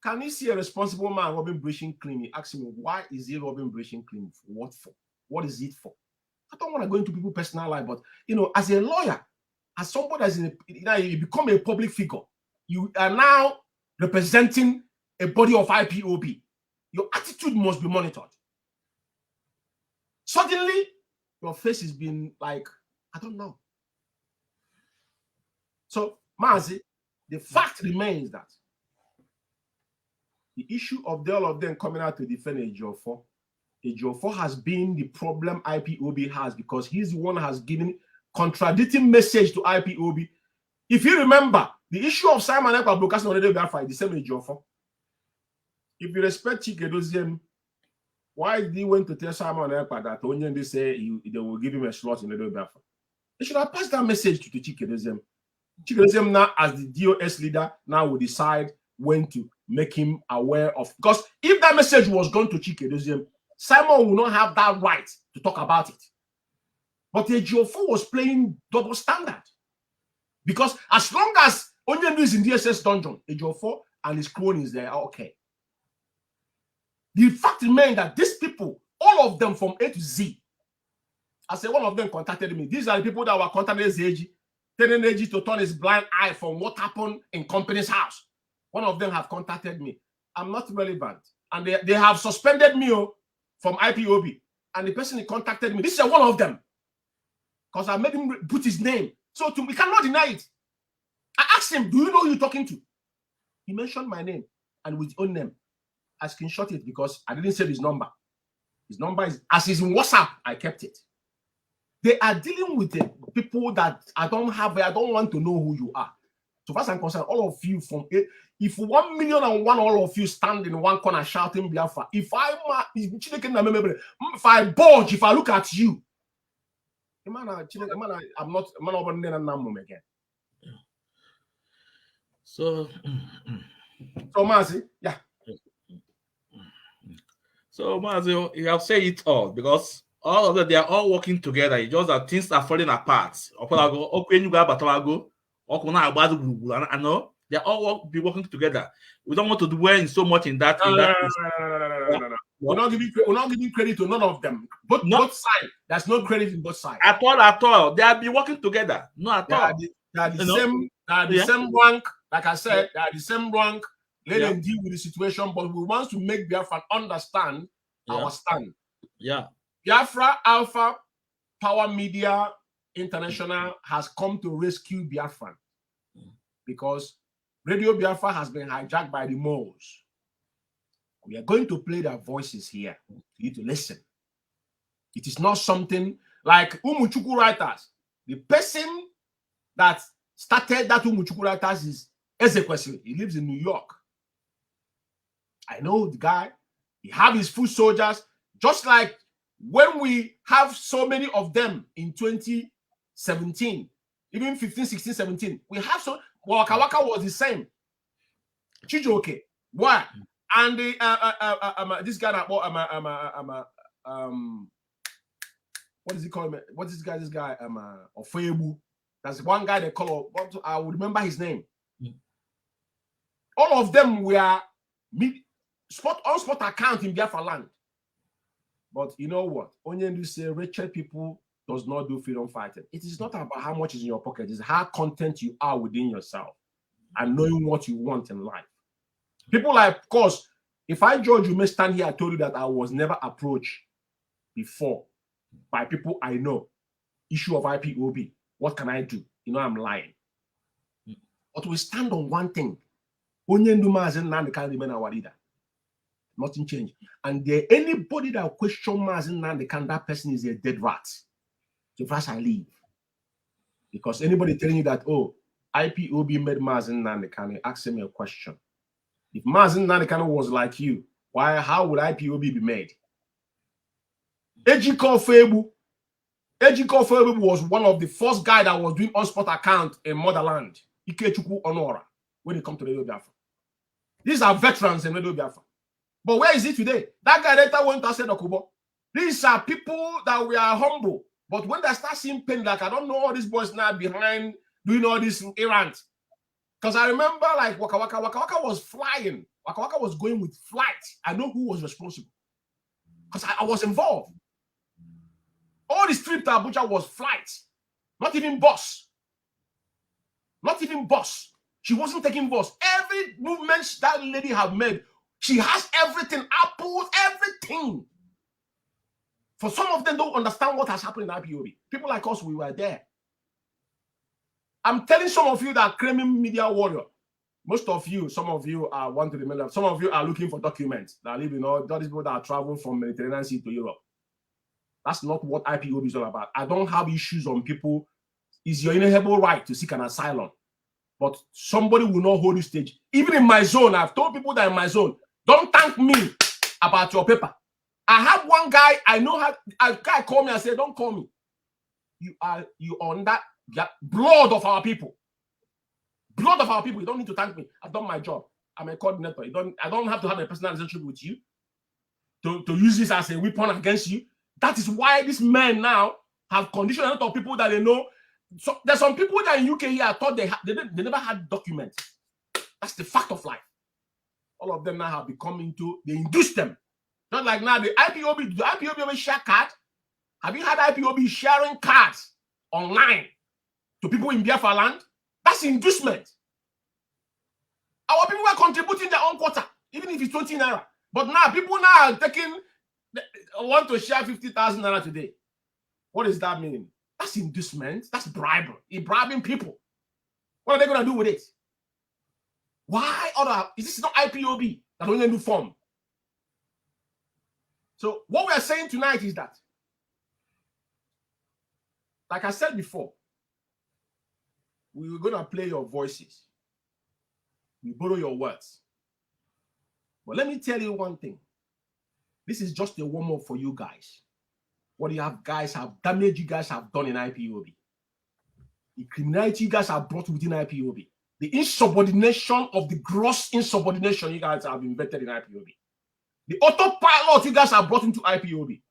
Can you see a responsible man robbing breaching claim? He asked me, why is he robbing breaching claim? For what for? What is it for? I don't want to go into people's personal life, but as a lawyer, as somebody that's you become a public figure, you are now representing a body of IPOB. Your attitude must be monitored. Suddenly, your face has been like, I don't know. So, Mazi, the fact remains that the issue of all of them coming out to defend Ejiofor has been the problem IPOB has because he's the one who has given contradicting message to IPOB. If you remember, the issue of Simon Ekpa broadcasting on Radio Biafra is the same Ejiofor. If you respect Chike Doziem, why did he went to tell Simon Ekpa that Onyendu say they will give him a slot in Radio Biafra? They should have passed that message to Chike Doziem. Chike Doziem now, as the DOS leader, now will decide when to make him aware of. Because if that message was gone to Chike Doziem, Simon will not have that right to talk about it. But Ejiofor was playing double standard. Because as long as Onyendu is in DSS dungeon, Ejiofor and his cronies, they are okay. The fact remains that these people, all of them from A to Z, I said one of them contacted me. These are the people that were contacting ZG, telling AG to turn his blind eye from what happened in company's house. One of them have contacted me. I'm not relevant. And they have suspended me from IPOB. And the person who contacted me, this is one of them. Because I made him put his name. So we cannot deny it. I asked him, do you know who you're talking to? He mentioned my name and with his own name. I screenshot it because I didn't save his number. His number is, as is in WhatsApp, I kept it. They are dealing with the people that I don't want to know who you are. So far as I'm concerned, all of you if 1,000,001 all of you stand in one corner shouting Biafra, if I budge, if I look at you, I'm not again. So Mazi, yeah. So Mazi, you have said it all because all of them, they are all working together. It's just that things are falling apart. I know they all be working together. We don't want to dwell so much in that. No. We're not giving credit to none of them. Both sides. There's no credit in both sides. At all. They have been working together. No, at all. They are the same rank. Like I said, they are the same rank. Let them deal with the situation, but we want to make Biafra understand our stand. Yeah. Biafra Alpha Power Media International has come to rescue Biafra because Radio Biafra has been hijacked by the moles. We are going to play their voices here for you to listen. It is not something like Ikechukwu Writers. The person that started that Ikechukwu Writers is Ezekwesili. He lives in New York. I know the guy. He have his foot soldiers, just like when we have so many of them in 2017, even 15, 16, 17. We have so Waka Waka was the same. Chijoke. Why? And the this guy what is he called? What is this guy? Ofebu. That's one guy they call. I will remember his name. All of them were on spot account in Biafra land. But you know what? Onyendu say wretched people does not do freedom fighting. It is not about how much is in your pocket. It's how content you are within yourself and knowing what you want in life. People like, of course, if I judge you may stand here, I told you that I was never approached before by people I know. Issue of IPOB. What can I do? You know, I'm lying. But we stand on one thing. Onyendu Mazi Nnamdi Kanu remain our leader. Nothing changed. And there anybody that question Mazi Nnamdi Kanu, that person is a dead rat. So first I leave. Because anybody telling you that, oh, IPOB made Mazi Nnamdi Kanu, ask me a question. If Mazi Nnamdi Kanu was like you, how would IPOB be made? Ejiko Febu was one of the first guy that was doing on-spot account in motherland. Ikechukwu Onora, when it comes to Radio Biafra. These are veterans in Radio Biafra. But where is he today? That guy later went to say Okubo. These are people that we are humble. But when they start seeing pain, like I don't know all these boys now behind doing all this errands. Because I remember like Waka Waka was flying. Waka Waka was going with flight. I know who was responsible. Because I was involved. All the trip to Abuja was flight. Not even bus. Not even bus. She wasn't taking bus. Every movement that lady have made, she has everything, apples, everything. For some of them don't understand what has happened in IPOB. People like us, we were there. I'm telling some of you that claiming media warrior. Most of you, some of you are want to remember. Some of you are looking for documents that live in all these people that travel from Mediterranean Sea to Europe. That's not what IPOB is all about. I don't have issues on people. It's your inalienable right to seek an asylum. But somebody will not hold you stage. Even in my zone, I've told people that in my zone, don't thank me about your paper. I have one guy, I know how a guy called me and said, don't call me. You are on that blood of our people. Blood of our people. You don't need to thank me. I've done my job. I'm a coordinator. I don't have to have a personal relationship with you to use this as a weapon against you. That is why these men now have conditioned a lot of people that they know. So there's some people that in UK here thought they never had documents. That's the fact of life. All of them now have become into, they induce them. Not like now the IPOB share card. Have you had IPOB sharing cards online to people in Biafra land? That's inducement. Our people were contributing their own quota, even if it's 20 naira. But now people now are taking, want to share 50,000 naira today. What does that mean? That's inducement. That's bribery. You're bribing people. What are they going to do with it? Why other? Is this not IPOB that only do form? So what we are saying tonight is that, like I said before, we were going to play your voices. We borrow your words. But let me tell you one thing. This is just a warm-up for you guys. What you guys have damage you guys have done in IPOB. The criminality you guys have brought within IPOB. The insubordination of the gross insubordination you guys have invented in IPOB. The autopilot you guys have brought into IPOB.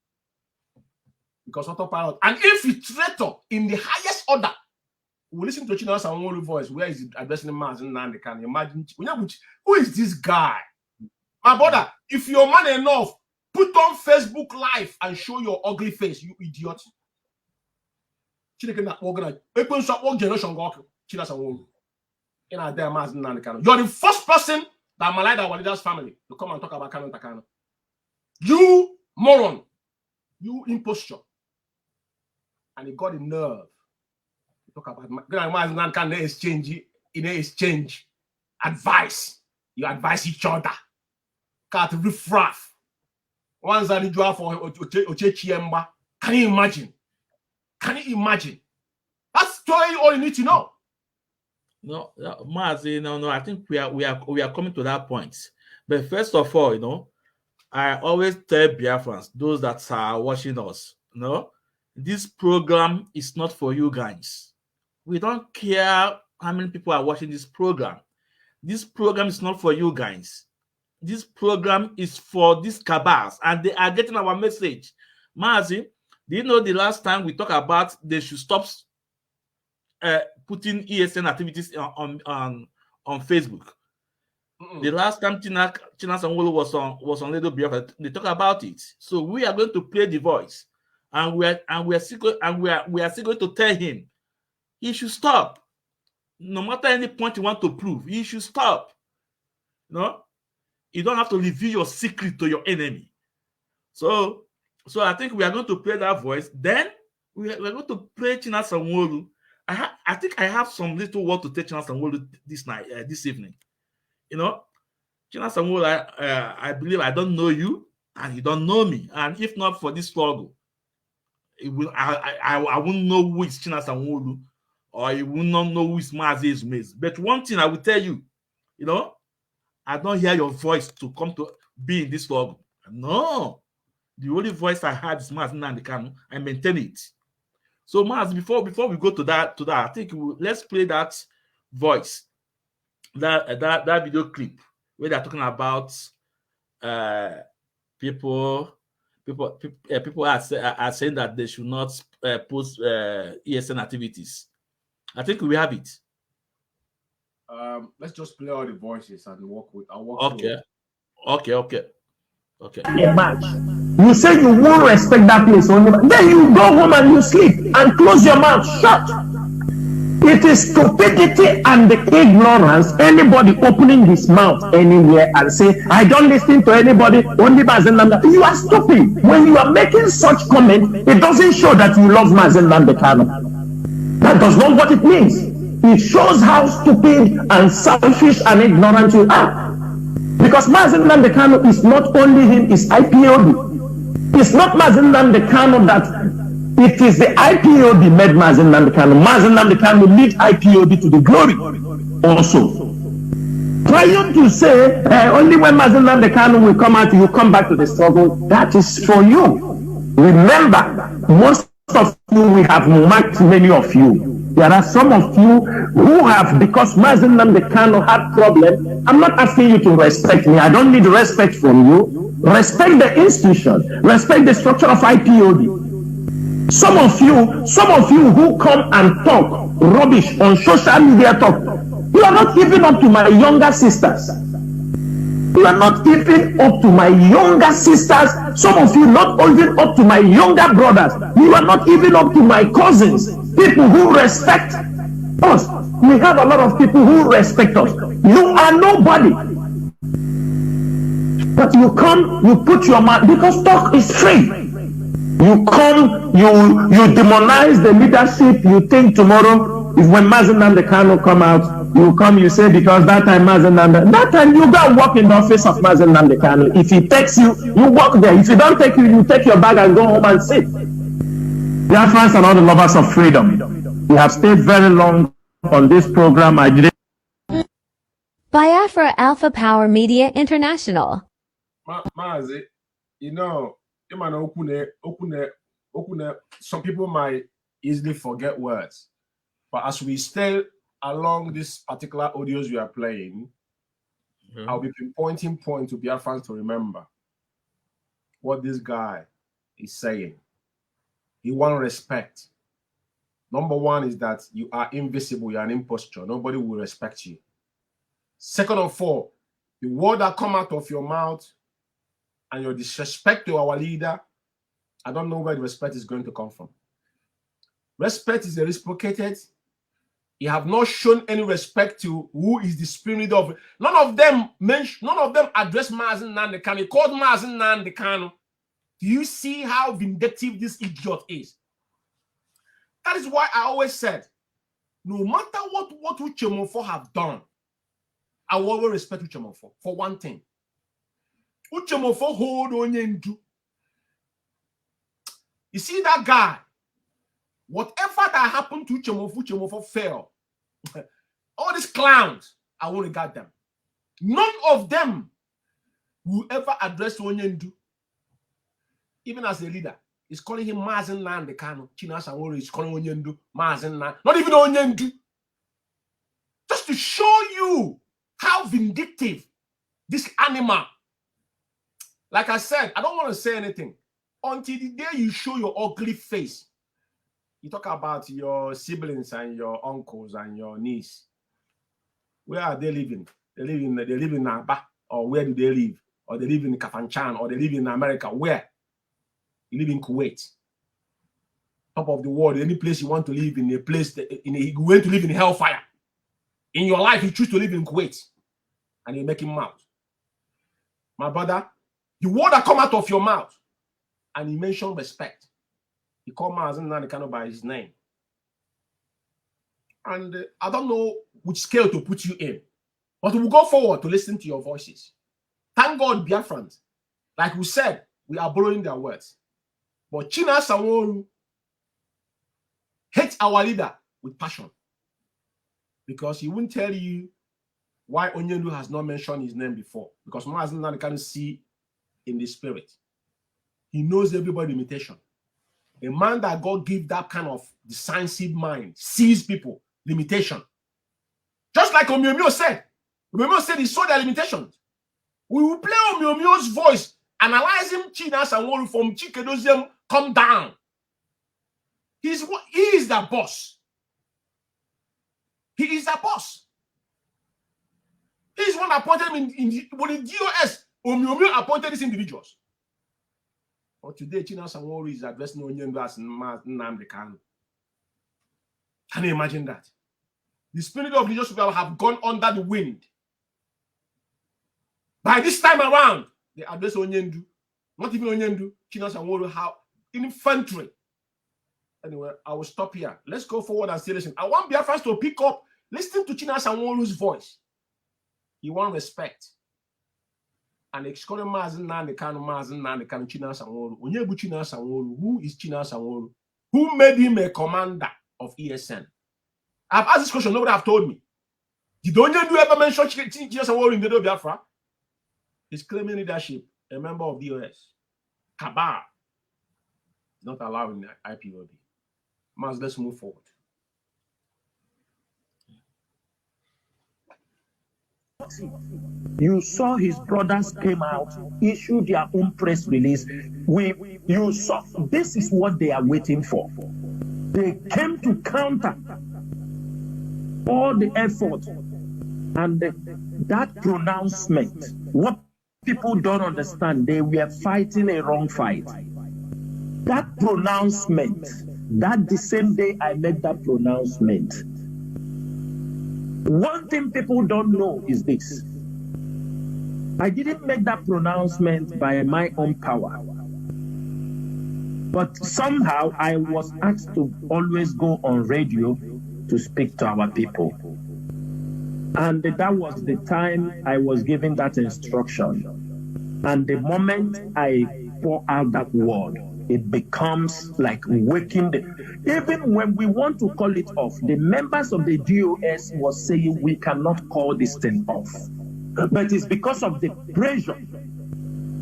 Because autopilot, an infiltrator in the highest order. We listen to China's voice. Where is it addressing the man? And can imagine who is this guy? My brother, if you're man enough, put on Facebook Live and show your ugly face, you idiot. You're the first person that Malai that Walida's family to come and talk about Kano Takano. You moron, you imposture. And he got the nerve to talk about can exchange advice. You advise each other. Cat riffraff. One Zanijua for Ochechiemba. Can you imagine? Can you imagine? That's all you need to know. No, Mazi, no. I think we are coming to that point. But first of all, I always tell Biafrans, those that are watching us, this program is not for you guys. We don't care how many people are watching this program. This program is not for you guys. This program is for these cabals, and they are getting our message. Mazi, do you know the last time we talked about they should stop putting ESN activities on Facebook? The last time China Sanwo was on Radio Biafra, they talk about it. So we are going to play the voice, and we are still going to tell him he should stop. No matter any point you want to prove, he should stop. You don't have to reveal your secret to your enemy. So I think we are going to play that voice. Then we are going to play China Sanwo. I think I have some little word to tell China Sanwo this evening. China Sanwo, I believe I don't know you and you don't know me. And if not for this struggle, I won't know who is China Sanwo, or you will not know who is Mazi Ikechukwu. But one thing I will tell you, I don't hear your voice to come to be in this struggle. No. The only voice I had is Mazi Ikechukwu. I maintain it. So, Mazi, before we go to that, I think let's play that voice, that video clip where they're talking about people are saying that they should not post ESN activities. I think we have it. Let's just play all the voices and I'll walk okay. through. Okay. A match. You say you won't respect that place only, then you go home and you sleep and close your mouth shut. It is stupidity and ignorance. Anybody opening his mouth anywhere and say, I don't listen to anybody, only Mazi Ikechukwu. You are stupid. When you are making such comment, it doesn't show that you love Mazi Ikechukwu. That does not what it means. It shows how stupid and selfish and ignorant you are. Because Mazi Ikechukwu is not only him, it's IPOB. It's not Mazi Ikechukwu that it is the IPOB made Mazi Ikechukwu. Mazi Ikechukwu lead IPOB to the glory also. Trying to say only when Mazi Ikechukwu will come out, you come back to the struggle, that is for you. Remember, most of you, we have marked many of you. There are some of you who have, because Mazi Ikechukwu had problem. I'm not asking you to respect me. I don't need respect from you. Respect the institution. Respect the structure of IPOB. Some of you who come and talk rubbish on social media talk, you are not even up to my younger sisters. You are not even up to my younger sisters. Some of you not even up to my younger brothers. You are not even up to my cousins. People who respect us. We have a lot of people who respect us. You are nobody. But you come, you put your mouth, because talk is free. You come, you demonize the leadership. You think tomorrow, if when Mazi Ikechukwu come out, you come, you say, because that time Mazi Ikechukwu, that time you go and walk in the office of Mazi Ikechukwu. If he takes you, you walk there. If he don't take you, you take your bag and go home and sit. Dear friends and all the lovers of freedom, we have stayed very long on this program. I didn't. Biafra Alpha Power Media International. Mazi, you know, some people might easily forget words, but as we stay along this particular audios we are playing, I'll be pinpointing points to Biafrans to remember what this guy is saying. He wants respect. Number one is that you are invisible, you are an imposture. Nobody will respect you. Second of all, the word that come out of your mouth and your disrespect to our leader, I don't know where the respect is going to come from. Respect is reciprocated. You have not shown any respect to who is the spirit of. None of them address Mazi Ikechukwu. He called Mazi Ikechukwu. Do you see how vindictive this idiot is? That is why I always said, no matter what Uche Monfort have done, I will always respect Uche Monfort for one thing. Uche Monfort hold Onyendu. You see that guy? Whatever that happened to Uche Monfort fell. All these clowns, I won't regard them. None of them will ever address Onyendu. Even as a leader, he's calling him Mazi Ikechukwu. Chinasa Nworu is calling Onyendu Mazi Ikechukwu. Not even Onyendu. Just to show you how vindictive this animal. Like I said, I don't want to say anything until the day you show your ugly face. You talk about your siblings and your uncles and your niece. Where are they living? They live in Aba, or where do they live? Or they live in Kafanchan, or they live in America. Where? You live in Kuwait. Top of the world, any place you want to live in, a place you want to live in hellfire. In your life, you choose to live in Kuwait, and you make him mouth. My brother, the word that come out of your mouth, and you mention respect. He called Mazi Ikechukwu by his name. And I don't know which scale to put you in, but we'll go forward to listen to your voices. Thank God, Biafrans. Like we said, we are borrowing their words. But Chinasa Nworu hates our leader with passion, because he won't tell you why Onyendu has not mentioned his name before, because Mazi Ikechukwu see in the spirit. He knows everybody's limitation. A man that God give that kind of decisive mind sees people limitation. Just like Umeh said. Umeh said he saw their limitations. We will play Umeh's voice, analyze him, Chinasa Nworu from Chikedozium, come down. He is the boss. He is the boss. He is one appointed in the DOS. Umeh appointed these individuals. But today, Chinasa Nworu is addressing Onyendu as Nnamdi Kanu. Can you imagine that? The spirit of religious people have gone under the wind. By this time around, they address Onyendu. Not even Onyendu, Chinasa Nworu, how infantry. Anyway, I will stop here. Let's go forward and say, listen. I want Biafrans to pick up, listen to Chinasa Nworu's voice. He wants respect. And it's calling Mazi Ikechukwu, Chinasa Nworu. Onyebu Chinasa Nworu. Who is Chinasa Nworu? Who made him a commander of ESN? I've asked this question, nobody have told me. Did Onyendu ever mention Chinasa Nworu in the Biafra? He's claiming leadership, a member of DOS. Cabal. Not allowed in the IPOB. Maz, let's move forward. You saw his brothers came out, issued their own press release. You saw this is what they are waiting for. They came to counter all the effort and that pronouncement. What people don't understand, they were fighting a wrong fight. That pronouncement, that the same day I made that pronouncement, One thing people don't know is this. I didn't make that pronouncement by my own power. But somehow I was asked to always go on radio to speak to our people. And that was the time I was given that instruction. And the moment I pour out that word, it becomes like waking the... Even when we want to call it off, the members of the DOS was saying we cannot call this thing off. But it's because of the pressure,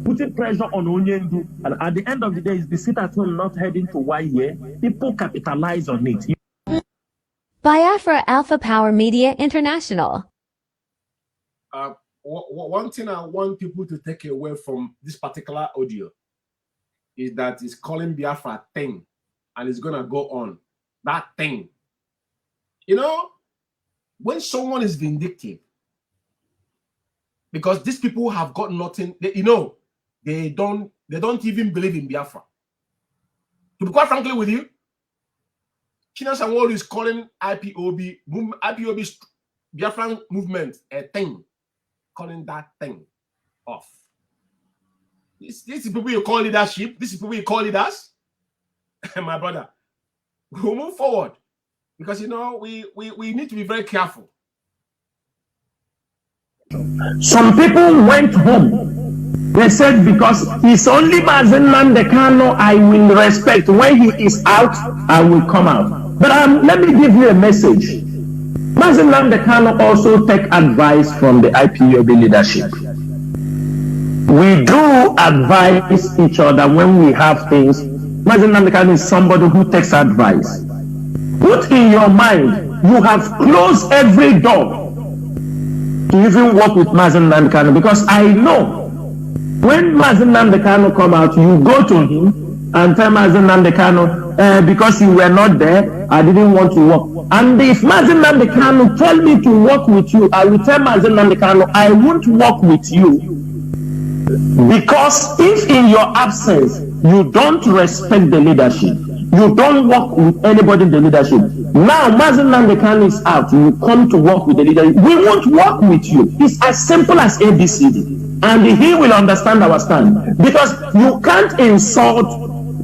putting pressure on Onyendu. And at the end of the day, it's the sit at home not heading to YA. People capitalize on it. Biafra Alpha Power Media International. One thing I want people to take away from this particular audio is that it's calling Biafra thing, and it's gonna go on that thing. You know, when someone is vindictive, because these people have got nothing, they don't even believe in Biafra. To be quite frankly with you, China Sanwo is calling IPOB's Biafran movement a thing, calling that thing off. This is people you call leadership. This is people you call leaders. My brother, we'll move forward because we need to be very careful. Some people went home. They said because it's only Mazi Ikechukwu I will respect. When he is out, I will come out. But let me give you a message. Mazi Ikechukwu also take advice from the IPOB leadership. We do advise each other when we have things. Mazi Ikechukwu is somebody who takes advice. Put in your mind, you have closed every door to even work with Mazi Ikechukwu, because I know when Mazi Ikechukwu come out, you go to him and tell Mazi Ikechukwu, because you were not there, I didn't want to work. And if Mazi Ikechukwu tell me to work with you, I will tell Mazi Ikechukwu, I won't work with you. Because if in your absence, you don't respect the leadership, you don't work with anybody in the leadership. Now, Mazi Ikechukwu is out, you come to work with the leadership. We won't work with you. It's as simple as ABCD. And he will understand our stand. Because you can't insult.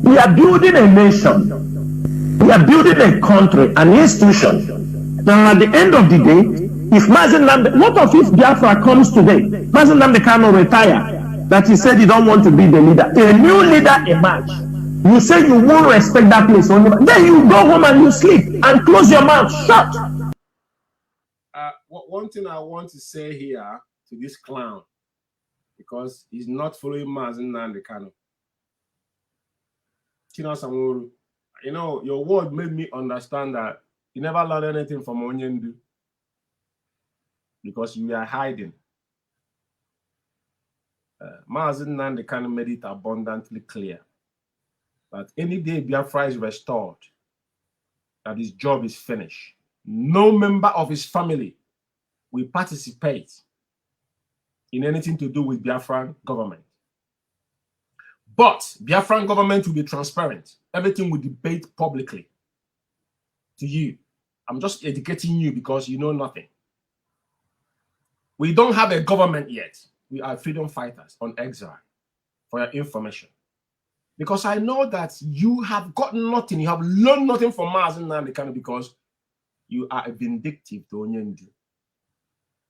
We are building a nation. We are building a country, an institution. Now, at the end of the day, if Mazi Ikechukwu, what of if Biafra comes today, Mazi Ikechukwu retire, that he said he don't want to be the leader, a new leader emerge. You say you won't respect that place only, then you go home and you sleep and close your mouth shut. One thing I want to say here to this clown, because he's not following Mazi Ikechukwu. China Sanwo, your word made me understand that you never learned anything from Onyendu because you are hiding. Mazi Ikechukwu made it abundantly clear that any day Biafra is restored, that his job is finished, no member of his family will participate in anything to do with Biafran government. But Biafran government will be transparent. Everything will debate publicly to you. I'm just educating you because you know nothing. We don't have a government yet. We are freedom fighters on exile, for your information. Because I know that you have got nothing, you have learned nothing from Mazi Ikechukwu because you are a vindictive to Onyendu.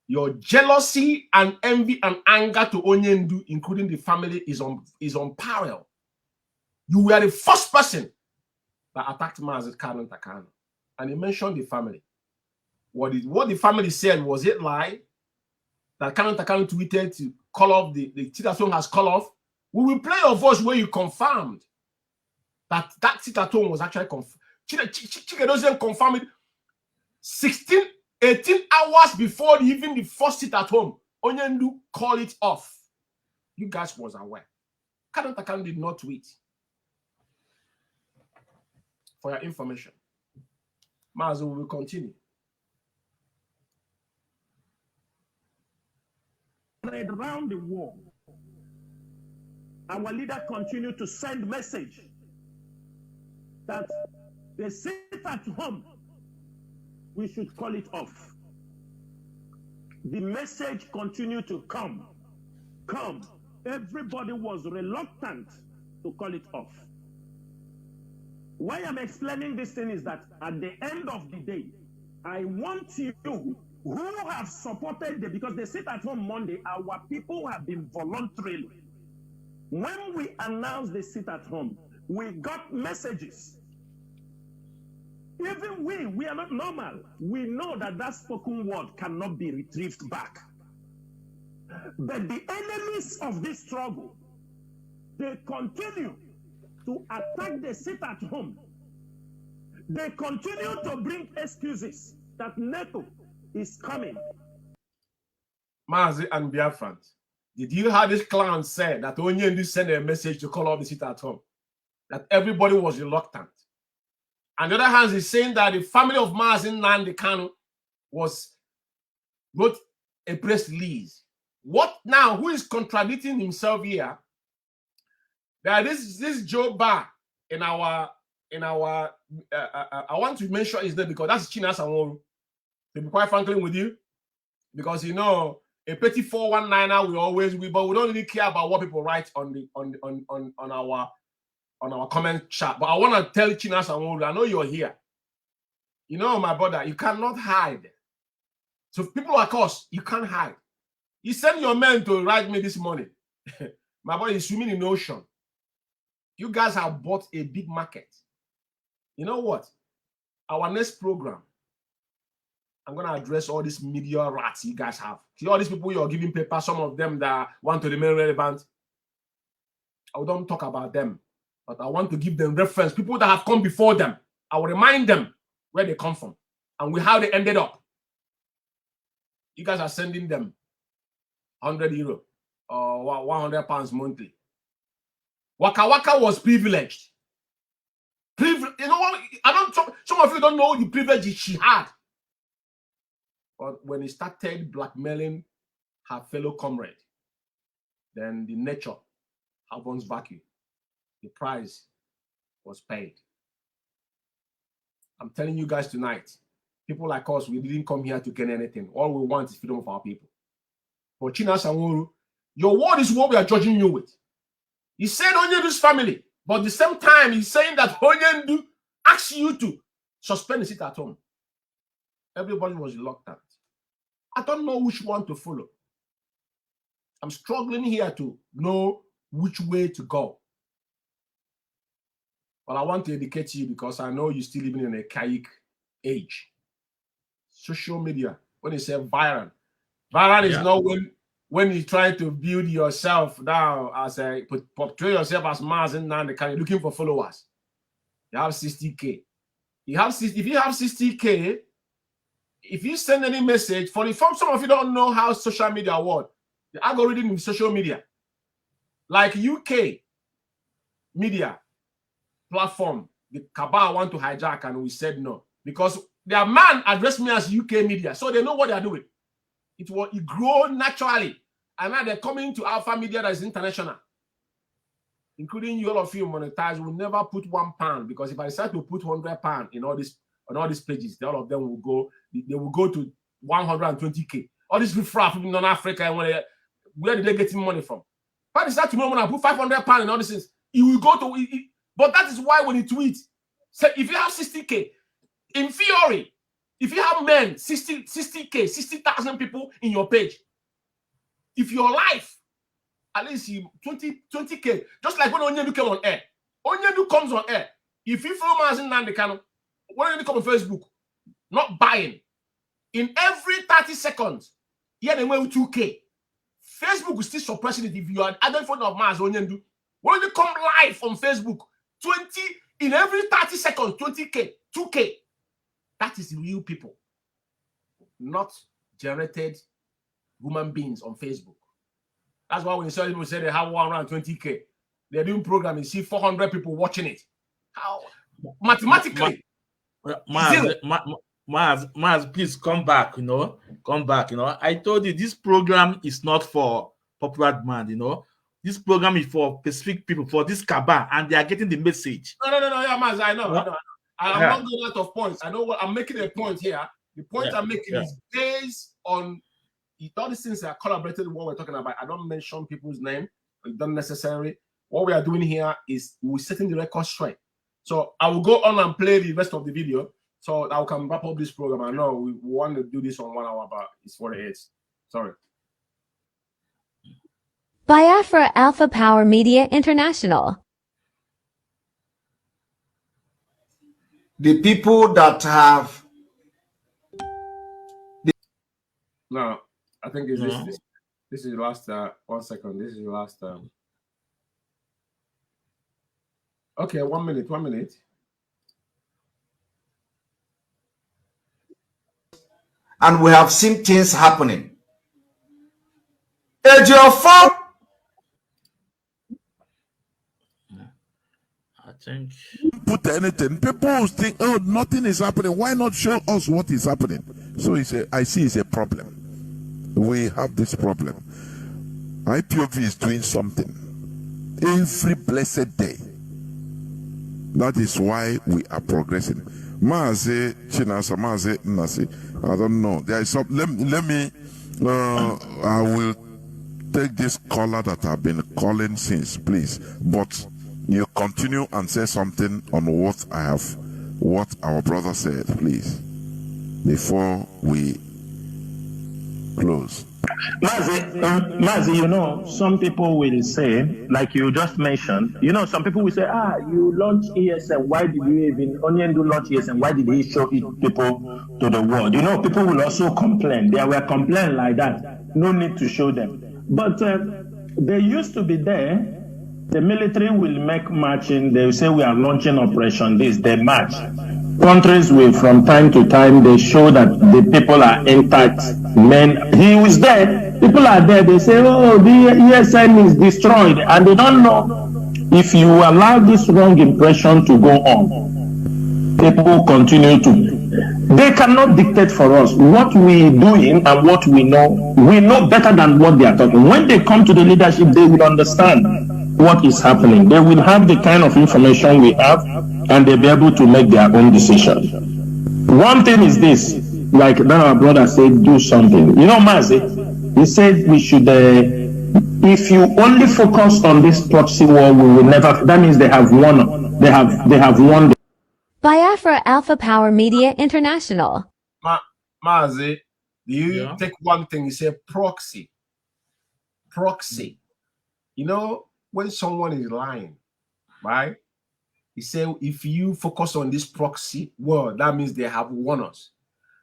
Your jealousy and envy and anger to Onyendu, including the family, is unparalleled. You were the first person that attacked Mazi Ikechukwu. And he mentioned the family. What the family said, was it lie? That Ikechukwu tweeted to call off the Tita-tone has called off. We will play your voice where you confirmed that Tita-tone was actually confirmed. Chike doesn't confirm it. 18 hours before even the first sit at home, Onyendu called it off. You guys was aware. Ikechukwu did not tweet. For your information. Mazi, we will continue. Around the world, our leader continued to send message that they sit at home, we should call it off. the message continued to come. Everybody was reluctant to call it off. Why I'm explaining this thing is that at the end of the day, I want you who have supported them, because they sit at home Monday, our people have been voluntarily. When we announced the sit at home, we got messages. Even we are not normal. We know that spoken word cannot be retrieved back. But the enemies of this struggle, they continue to attack the sit at home. They continue to bring excuses that NATO is coming. Mazi and Biafrans, did you hear this clown say that Onyendu sent a message to call off the sit at home? That everybody was reluctant. On the other hand, he's saying that the family of Mazi Nnamdi Kanu wrote a press release. What now? Who is contradicting himself here? That this Joe Barr in our I want to mention his name because that's China Sanworu. To be quite frankly with you, because you know a petty 419er we always but we don't really care about what people write on our comment chat. But I want to tell China Sanworu, I know you're here. You know, my brother, you cannot hide. So people like us, you can't hide. You send your men to write me this morning. My brother is swimming in the ocean. You guys have bought a big market. You know what? Our next program, I'm going to address all these media rats you guys have. See all these people you're giving paper, some of them that want to remain relevant. I don't talk about them, but I want to give them reference. People that have come before them, I will remind them where they come from and how they ended up. You guys are sending them €100 or £100 monthly. Waka Waka was privileged. You know what? Some of you don't know the privilege she had. But when he started blackmailing her fellow comrade, then the nature happens vacuum. The price was paid. I'm telling you guys tonight, people like us, we didn't come here to gain anything. All we want is freedom of our people. For China Sanworu, your word is what we are judging you with. He said Onyendu's family, but at the same time, he's saying that Onyendu asked you to suspend the sit at home. Everybody was reluctant. I don't know which one to follow. I'm struggling here to know which way to go. But I want to educate you because I know you're still living in a archaic age. Social media, when you say viral is not when you're trying to build yourself down as portray yourself as Mazi Nnamdi Kanu, you're looking for followers. You have 60K. If you have 60K, if you send any message, some of you don't know how social media works. The algorithm in social media, like UK media platform, the cabal want to hijack, and we said no because their man addressed me as UK media, so they know what they are doing. It grew naturally, and now they're coming to Alpha Media that is international, including you, all of you monetize. Will never put £1 because if I decide to put £100 in all these pages, all of them will go. They will go to 120K. All these riffraff in non-Africa, where did they get money from? If I decide tomorrow when I put £500 in all these things, it will go to. But that is why when you tweet, say if you have 60K, in theory, if you have men 60K, 60,000 people in your page, if your life at least 20K, just like when Onyendu came on air, Onyendu comes on air. If you follow Mazi Nnamdi Kanu, when Onyendu come on Facebook, not buying, in every 30 seconds, yeah, they went with 2K. Facebook will still suppressing it if you are identified of Mazi Onyendu. When you come live on Facebook, 20 in every 30 seconds, 20K, 2K. That is real people, not generated human beings on Facebook. That's why when you saw people say they have 120K, they're doing programming, see 400 people watching it. How mathematically? Maz, please come back. Come back. I told you this program is not for popular demand. This program is for specific people, for this cabal, and they are getting the message. No, yeah, Maz, I know. I'm not going out of points. I know what I'm making a point here. The point I'm making is based on all these things are collaborated with what we're talking about. I don't mention people's name. It's not necessary. What we are doing here is we're setting the record straight. So I will go on and play the rest of the video so that we can wrap up this program. I know we want to do this on 1 hour, but it's what it is. Sorry. Biafra Alpha Power Media International. The people that have... No, I think it's this is the last, 1 second. This is the last... Okay, 1 minute, 1 minute. And we have seen things happening. Ejiofor, I think put anything. People think, oh, nothing is happening. Why not show us what is happening? So I see it's a problem. We have this problem. IPOB is doing something every blessed day. That is why we are progressing. Mazi Chinasa, Mazi Nasi. I don't know. There is some. Let me. I will take this caller that I've been calling since, please. But you continue and say something on what our brother said, please, before we close. Mazi, you know, some people will say, like you just mentioned, you know, some people will say, you launched ESN, why did you even only do launch ESN? Why did he show it people to the world? You know, people will also complain. There were complaints like that. No need to show them. But they used to be there. The military will make marching. They will say we are launching operation this. They march. Countries will, from time to time, they show that the people are intact. Men, he was there. People are there. They say, oh, the ESN is destroyed. And they don't know if you allow this wrong impression to go on, people continue to. They cannot dictate for us what we doing and what we know. We know better than what they are talking. When they come to the leadership, they will understand what is happening. They will have the kind of information we have, and they'll be able to make their own decision. One thing is this, like that our brother said, do something. You know, Mazi, he said we should, if you only focus on this proxy war, we will never, that means they have won, they have won. Biafra Alpha Power Media International. Mazi, do you take one thing, you say proxy. Proxy. You know, when someone is lying, right? He said, if you focus on this proxy war, that means they have won us.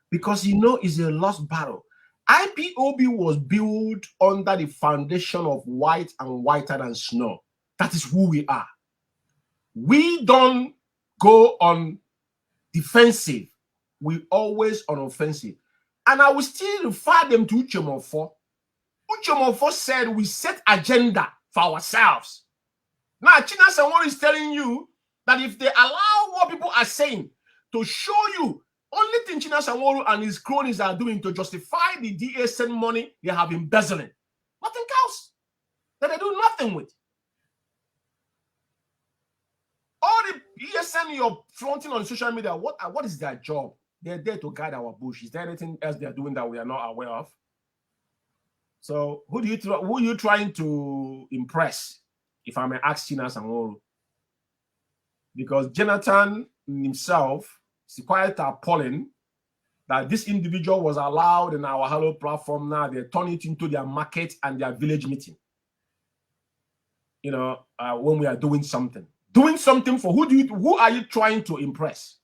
Because you know it's a lost battle. IPOB was built under the foundation of white and whiter than snow. That is who we are. We don't go on defensive. We always on offensive. And I will still refer them to Uchemofo. Uchemofo said we set agenda for ourselves. Now, China Sanwo is telling you that if they allow what people are saying to show you, only thing China Sanwo and his cronies are doing to justify the DSN money they have embezzling. Nothing else. That they do nothing with. All the ESN you're flaunting on social media, what is their job? They're there to guide our bush. Is there anything else they're doing that we are not aware of? So who are you trying to impress, if I may ask China Sanwo? Because Jonathan himself is quite appalling that this individual was allowed in our Hello platform. Now they turn it into their market and their village meeting. You know, when we are doing something. Doing something for who are you trying to impress?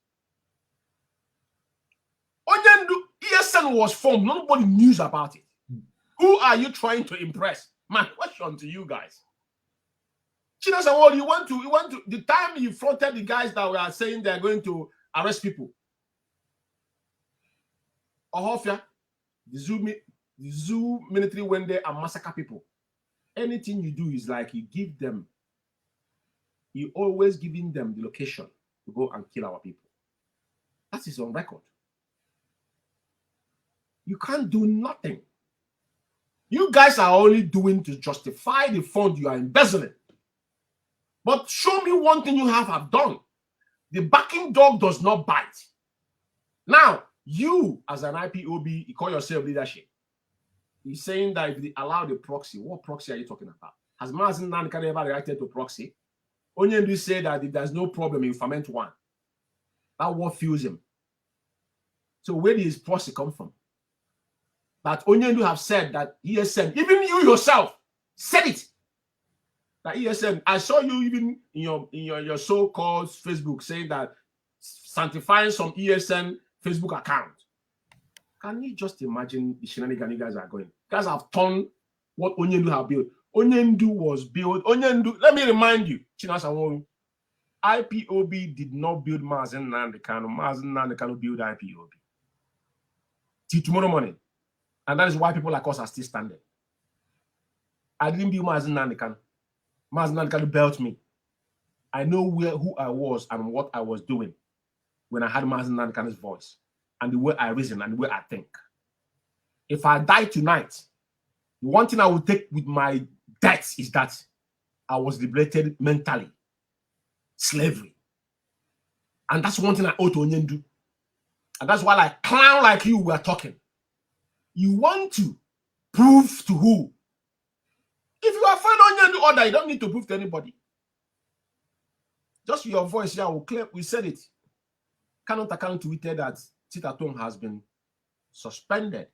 ESN was formed, nobody knew about it. Who are you trying to impress? My question to you guys. China Sanwo, you want to the time you fronted the guys that were saying they're going to arrest people. Ohofia, the zoo military went there and massacre people. Anything you do is like you give them, you always giving them the location to go and kill our people. That is on record. You can't do nothing. You guys are only doing to justify the fund you are embezzling. But show me one thing you have done. The backing dog does not bite. Now, you as an IPOB, you call yourself leadership. He's saying that if they allow the proxy, what proxy are you talking about? Has Mazi Nnamdi ever reacted to proxy? Onyendu said that if there's no problem, you ferment one. That what fuels him. So where did his proxy come from? But Onyendu have said that ESN, even you yourself said it. That ESN, I saw you even in your so-called Facebook saying that sanctifying some ESN Facebook account. Can you just imagine the shenanigans you guys are going? You guys have turned what Onyendu have built. Onyendu was built. Onyendu, let me remind you, Chinasaworu, IPOB did not build Mazi Nnamdi Kanu. Mazi Nnamdi Kanu build IPOB. Till tomorrow morning. And that is why people like us are still standing. I didn't build Mazi Nnamdi Kanu. Mazi Nnamdi Kanu built me. I know who I was and what I was doing when I had Mazi Nnamdi Kanu's voice and the way I reason and the way I think. If I die tonight, the one thing I will take with my death is that I was liberated mentally. Slavery. And that's one thing I owe to Onyendu. And that's why like clown like you were talking. You want to prove to who? If you are friend Onyendu order, you don't need to prove to anybody. Just your voice here will claim. We said it. Canon Takano tweeted that sit-at-home has been suspended.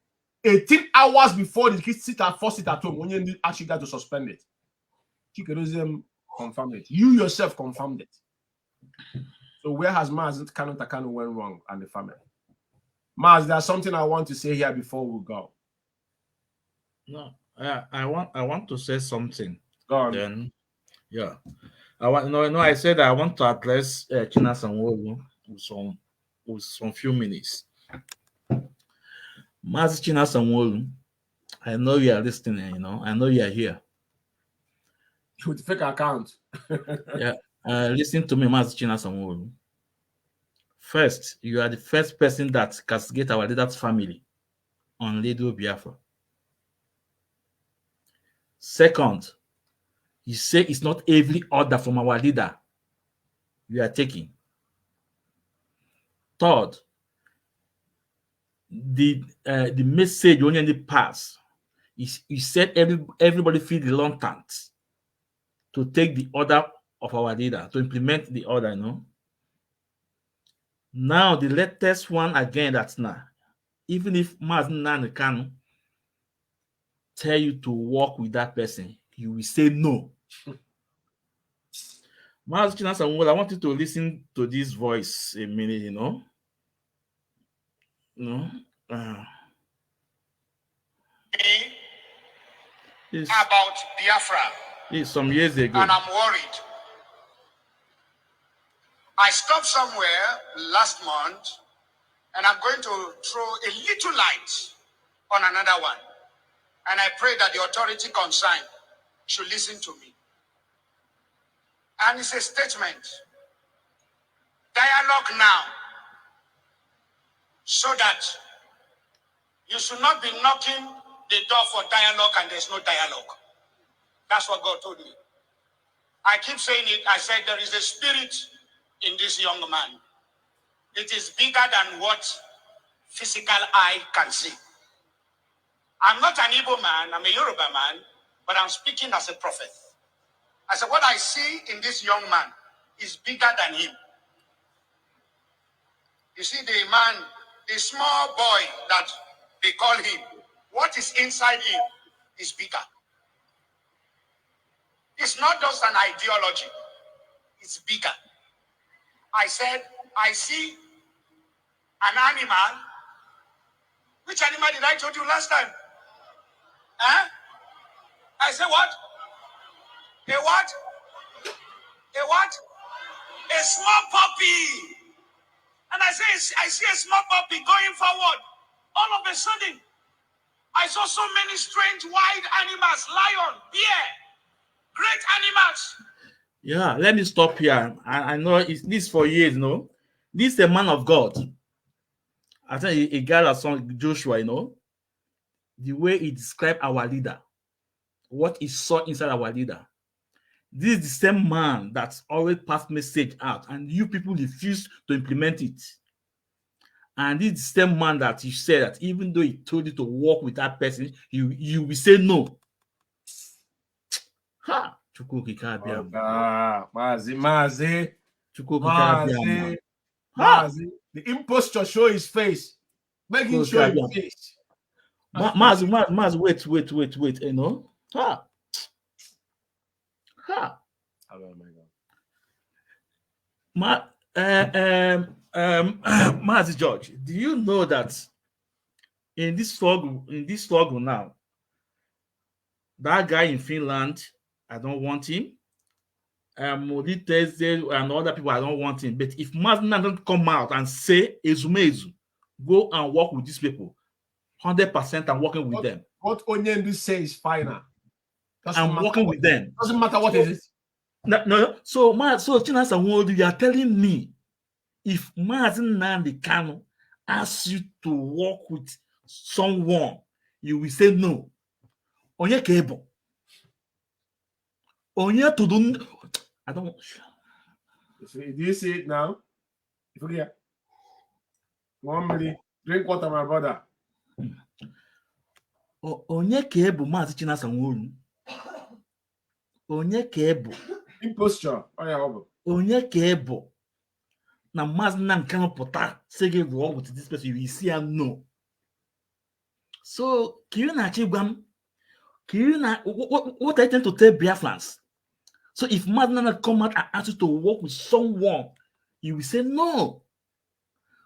18 hours before the first sit-at-home, Onyendu actually got to suspend it. Chikerozium confirmed it. You yourself confirmed it. So where has Mazi Canon Takano went wrong and the family? Maz, there's something I want to say here before we go. No, I want to say something. Go on. Then, yeah, I said I want to address Chinasa Nwogu with some few minutes. Mazi Chinasa Nwogu, I know you are listening. I know you are here. With fake account. Yeah, listen to me, Mazi Chinasa Nwogu. First, you are the first person that castigate our leader's family on Radio Biafra. Second, you say it's not every order from our leader you are taking. Third, the message only in the past is you said everybody feel reluctant to take the order of our leader, to implement the order, Now the latest one again, that's now, even if Mazi Nnamdi Kanu tell you to work with that person, you will say no. Mazi Chinasa Nwogu, I want you to listen to this voice a minute, about Biafra. It's some years ago. And I'm worried. I stopped somewhere last month, and I'm going to throw a little light on another one. And I pray that the authority concerned should listen to me. And it's a statement. Dialogue now, so that you should not be knocking the door for dialogue and there's no dialogue. That's what God told me. I keep saying it. I said there is a spirit in this young man. It is bigger than what physical eye can see. I'm not an Igbo man, I'm a Yoruba man, but I'm speaking as a prophet. I said, what I see in this young man is bigger than him. You see, the man, the small boy that they call him, what is inside him is bigger. It's not just an ideology, it's bigger. I said, I see an animal. Which animal did I told you last time? Huh? I said what? A what? A what? A small puppy. And I say, I see a small puppy going forward. All of a sudden, I saw so many strange wild animals, lion, bear, great animals. Yeah, let me stop here. I know it's this for years, This is a man of God. I think a guy like Joshua, the way he described our leader, what he saw inside our leader. This is the same man that's always passed message out, and you people refuse to implement it. And this is the same man that you said that even though he told you to work with that person, you will say no. Ha! Mazi. The impostor show his face. Make him show his face. Mazi, wait. You know? Ha! Oh my God. Mazi George, do you know that in this struggle now, that guy in Finland, I don't want him. Modi Thursday and other people, I don't want him. But if Mazi don't come out and say, Ezumezu, go and work with these people, 100% I'm working with them. What Onyendu says is final. I'm working with them. Doesn't matter what it is. No. So Chinasa Nwodu, you are telling me if Mazi Nnamdi Kanu asks you to work with someone, you will say no. Onye kebo. Onye to do. I don't. Do you see it now? Forget. 1 minute. Drink water, my brother. Onye kebo Mazi Chinasa Nwodu. Onye kebo. Imposture. Onye kebo. Na Mazi Nnamdi Kanu pụta say gị work with this person, you will see him no. So, what I tend to tell Biafrans. So if Mazi Nnamdi come out and ask you to work with someone, you will say no.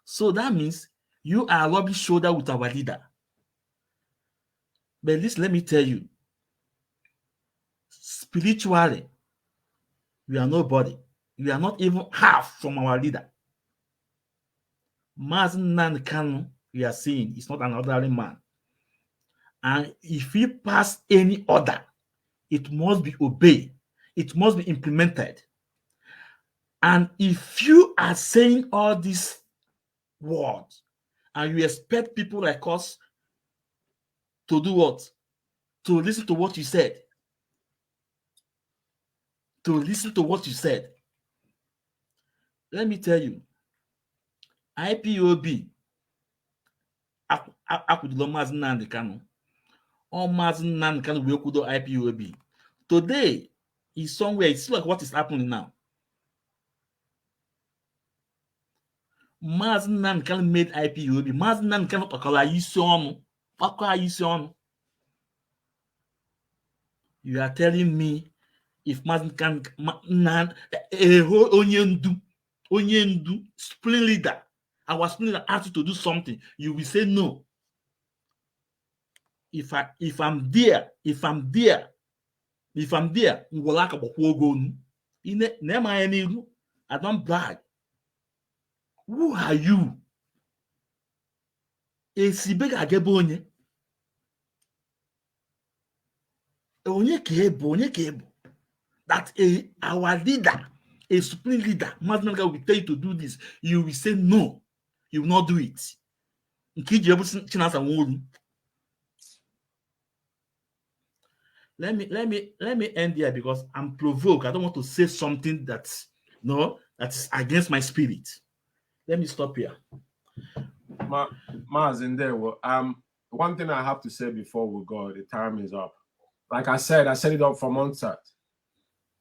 So that means you are rubbing shoulder with our leader. But at least let me tell you, spiritually, we are nobody. We are not even half from our leader. Mazi Nnamdi Kanu, we are seeing, is not an ordinary man. And if he pass any order, it must be obeyed. It must be implemented. And if you are saying all these words and you expect people like us to do what? To listen to what you said. To listen to what you said. Let me tell you, IPOB, Akudilo Mazi Nnamdi Kanu, or Mazi Nnamdi Kanu will kudo IPOB. Today is somewhere, it's like what is happening now. Mazi Nnamdi Kanu made IPOB. Mazi Nnamdi Kanu pakala isi onu. You are telling me if Mazi Nnamdi Onye Ndu, spring leader, our spring leader asked you to do something, you will say no. If I'm there, I don't brag. Who are you? Onye kebo. That our leader, a supreme leader, Mazi Nnamdi will tell you to do this. You will say no. You will not do it. Let me end here because I'm provoked. I don't want to say something that's against my spirit. Let me stop here. Mazi, one thing I have to say before we go, the time is up. Like I said it up from onset.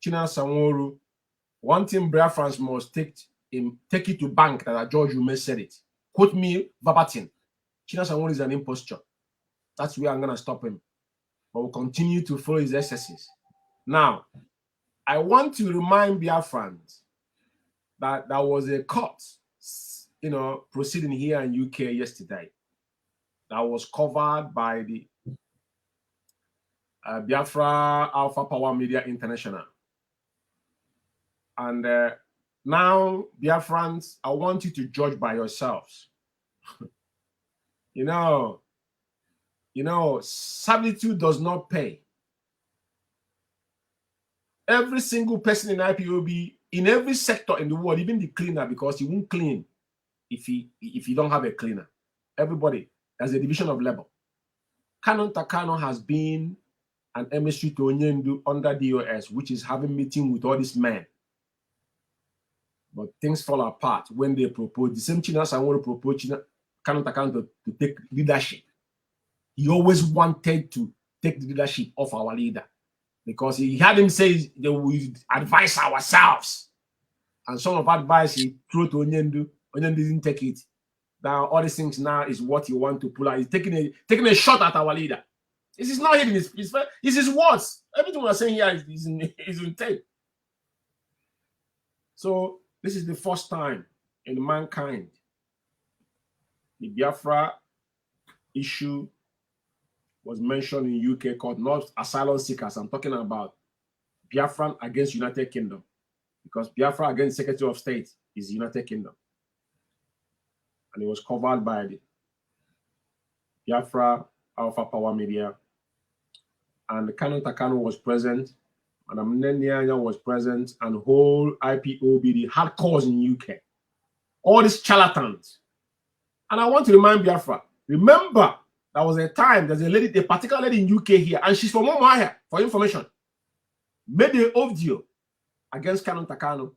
Chinasa Nwodu, one thing Biafrans must take it to bank that George Umeh said it. Quote me verbatim. Chinasa Nwodu is an impostor. That's where I'm gonna stop him. But we'll continue to follow his excesses. Now, I want to remind Biafrans that there was a court, proceeding here in UK yesterday that was covered by the Biafra Alpha Power Media International. And now, Biafrans, I want you to judge by yourselves. Servitude does not pay. Every single person in IPOB, in every sector in the world, even the cleaner, because he won't clean if you don't have a cleaner. Everybody, there's a division of labor. Canon Takano has been an emissary to Onyendu under DOS, which is having meeting with all these men. But things fall apart when they propose. The same Chinasa want to propose Kanu to take leadership. He always wanted to take the leadership of our leader because he had him say that we advise ourselves. And some of advice he threw to Onyendu. Onyendu didn't take it. Now all these things now is what he want to pull out. He's taking a shot at our leader. This is not hidden. It's his words. Everything we're saying here is in tape. So this is the first time in mankind the Biafra issue was mentioned in UK court, not asylum seekers. I'm talking about Biafran against United Kingdom, because Biafra against Secretary of State is United Kingdom, and it was covered by the Biafra Alpha Power Media, and Kanu Takano was present, Madam Nenya was present, and whole IPOB, the hardcores in UK, all these charlatans. And I want to remind Biafra, remember, there was a time, there's a particular lady in UK here, and she's from Omahia, for information, made an audio against Kanu Takano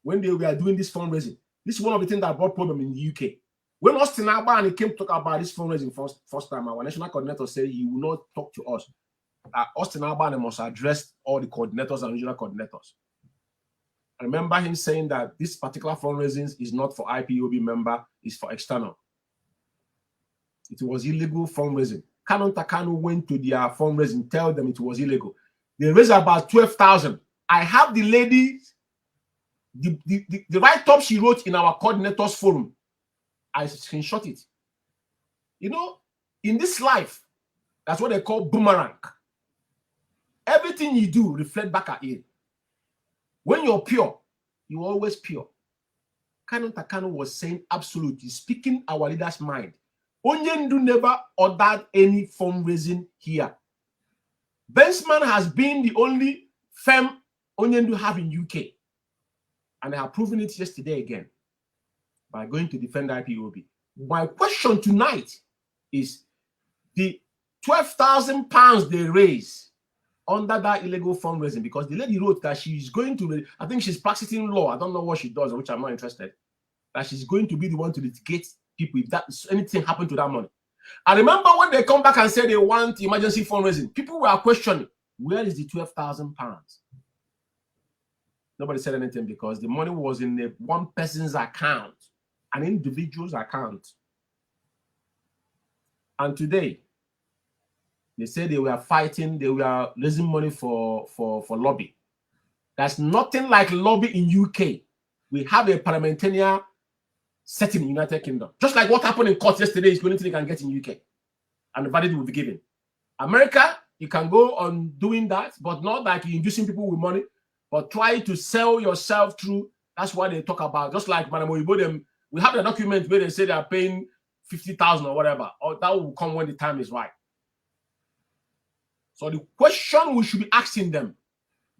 when they were doing this fundraising. This is one of the things that brought problem in the UK. When Austin Abani came to talk about this fundraising first time, our national coordinator said he will not talk to us. Austin Abani must address all the coordinators and regional coordinators. I remember him saying that this particular fundraising is not for IPOB member, it's for external. It was illegal fundraising. Kanu Takano went to their fundraising, tell them it was illegal. They raised about 12,000. I have the lady, the write-up she wrote in our coordinators forum. I screenshot it. You know, in this life, that's what they call boomerang. Everything you do reflect back at you. When you're pure, you're always pure. Kanu Takano was saying absolutely, speaking our leader's mind. Onyendu never ordered any fundraising here. Bensman has been the only firm Onyendu have in UK. And they have proven it yesterday again by going to defend IPOB. My question tonight is the £12,000 they raise under that illegal fundraising, because the lady wrote that she's going to, I think she's practicing law. I don't know what she does, which I'm not interested. That she's going to be the one to litigate people if that anything happened to that money. I remember when they come back and say they want emergency fundraising, people were questioning, where is the £12,000? Nobody said anything because the money was in one person's account, an individual's account. And today, they say they were fighting, they were raising money for lobby. There's nothing like lobby in UK. We have a parliamentarian setting in the United Kingdom. Just like what happened in court yesterday is the only thing you can get in UK. And the verdict will be given. America, you can go on doing that, but not like you're inducing people with money, but try to sell yourself through. That's what they talk about. Just like Madam Oyibo, we have the document where they say they are paying 50,000 or whatever. Or that will come when the time is right. So the question we should be asking them,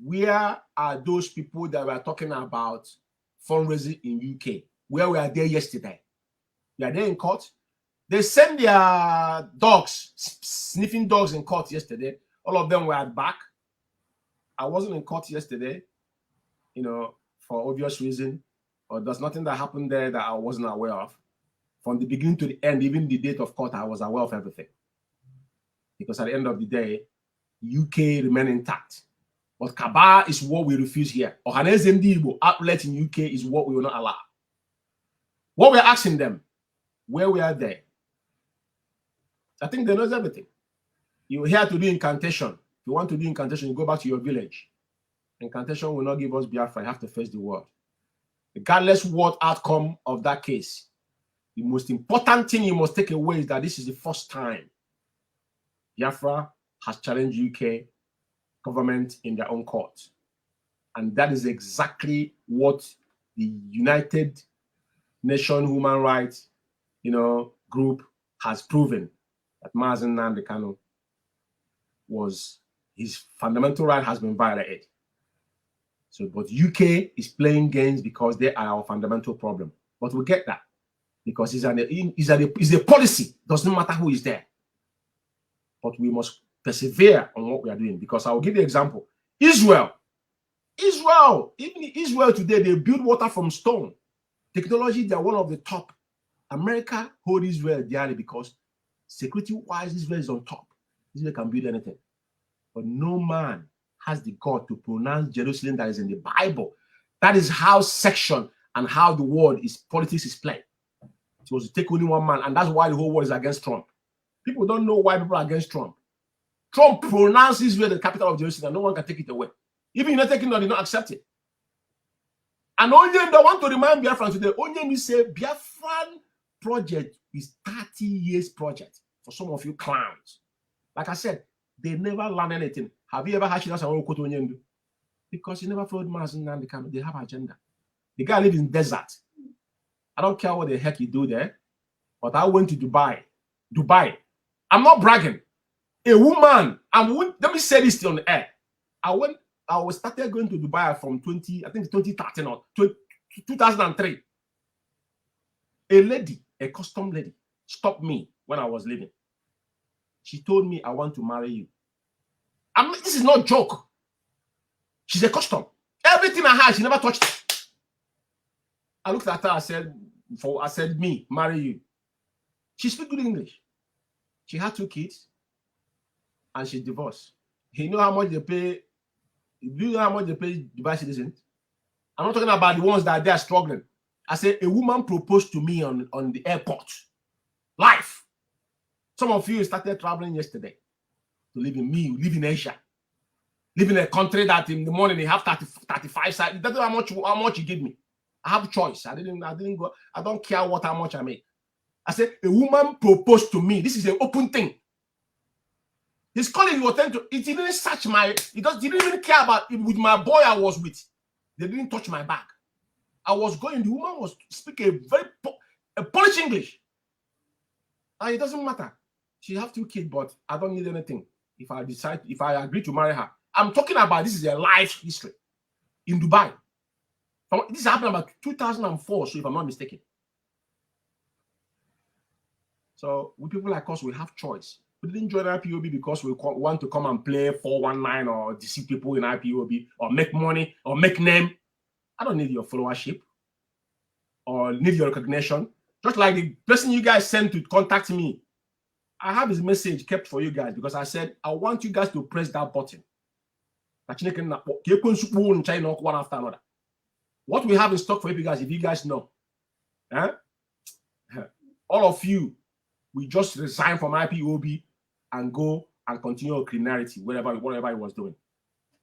where are those people that were talking about fundraising in UK? Where were they yesterday? They are there in court. They sent their dogs, sniffing dogs in court yesterday. All of them were at back. I wasn't in court yesterday, you know, for obvious reason. Or there's nothing that happened there that I wasn't aware of. From the beginning to the end, even the date of court, I was aware of everything. Because at the end of the day, UK remained intact. But Kaba is what we refuse here. Ohaneze Ndibo outlet in UK is what we will not allow. What we're asking them, where we are there. I think they know everything. You're here to do incantation. If you want to do incantation, you go back to your village. Incantation will not give us Biafra. You have to face the world. Regardless what outcome of that case, the most important thing you must take away is that this is the first time Biafra has challenged UK government in their own court. And that is exactly what the United Nations Human Rights, group has proven, that Mazi Ikechukwu was, his fundamental right has been violated. So, but UK is playing games because they are our fundamental problem. But we get that because it's a policy. Doesn't matter who is there. But we must persevere on what we are doing, because I will give you an example. Israel, even Israel today, they build water from stone. Technology, they are one of the top America hold Israel dearly because security-wise, Israel is on top. Israel can build anything. But no man has the God to pronounce Jerusalem that is in the Bible. That is how section and how the world is politics is played. It was to take only one man, and that's why the whole world is against Trump. People don't know why people are against Trump. Trump pronounced Israel the capital of Jerusalem. No one can take it away. Even United Kingdom did not accept it. And Onyen, I want to remind Biafran today, Onyen say Biafran project is 30 years project for some of you clowns. Like I said, they never learn anything. Have you ever had Shinas and Onyen? Because he never followed Mazi Ikechukwu. They have agenda. The guy lives in desert. I don't care what the heck you do there, but I went to Dubai. I'm not bragging. A woman, let me say this on the air. I started going to Dubai from 2013 or 2003. A lady, a custom lady, stopped me when I was leaving. She told me, I want to marry you. This is not a joke. She's a custom. Everything I had, she never touched it. I looked at her, I said, me, marry you. She speaks good English. She had 2 kids, and she's divorced. You know how much they pay? Do you know how much they pay Dubai citizens? I'm not talking about the ones that they are struggling. I said, a woman proposed to me on the airport. Life. Some of you started traveling yesterday to live in Asia. Live in a country that in the morning they have 35 sides. It doesn't know how much you give me. I have choice. I didn't go. I don't care how much I make. I said, a woman proposed to me. This is an open thing. His colleague was telling to it didn't search my, he didn't even care about it with my boy I was with. They didn't touch my bag. I was going, the woman was speaking a Polish English. And it doesn't matter. She have 2 kids, but I don't need anything. If I agree to marry her. I'm talking about this is a life history in Dubai. This happened about 2004, so if I'm not mistaken. So with people like us, we have choice. We didn't join IPOB because we want to come and play 419 or deceive people in IPOB or make money or make name. I don't need your followership or need your recognition. Just like the person you guys sent to contact me, I have his message kept for you guys because I said, I want you guys to press that button. One after another. What we have in stock for you guys, if you guys know, all of you, we just resign from IPOB and go and continue criminality, whatever he was doing.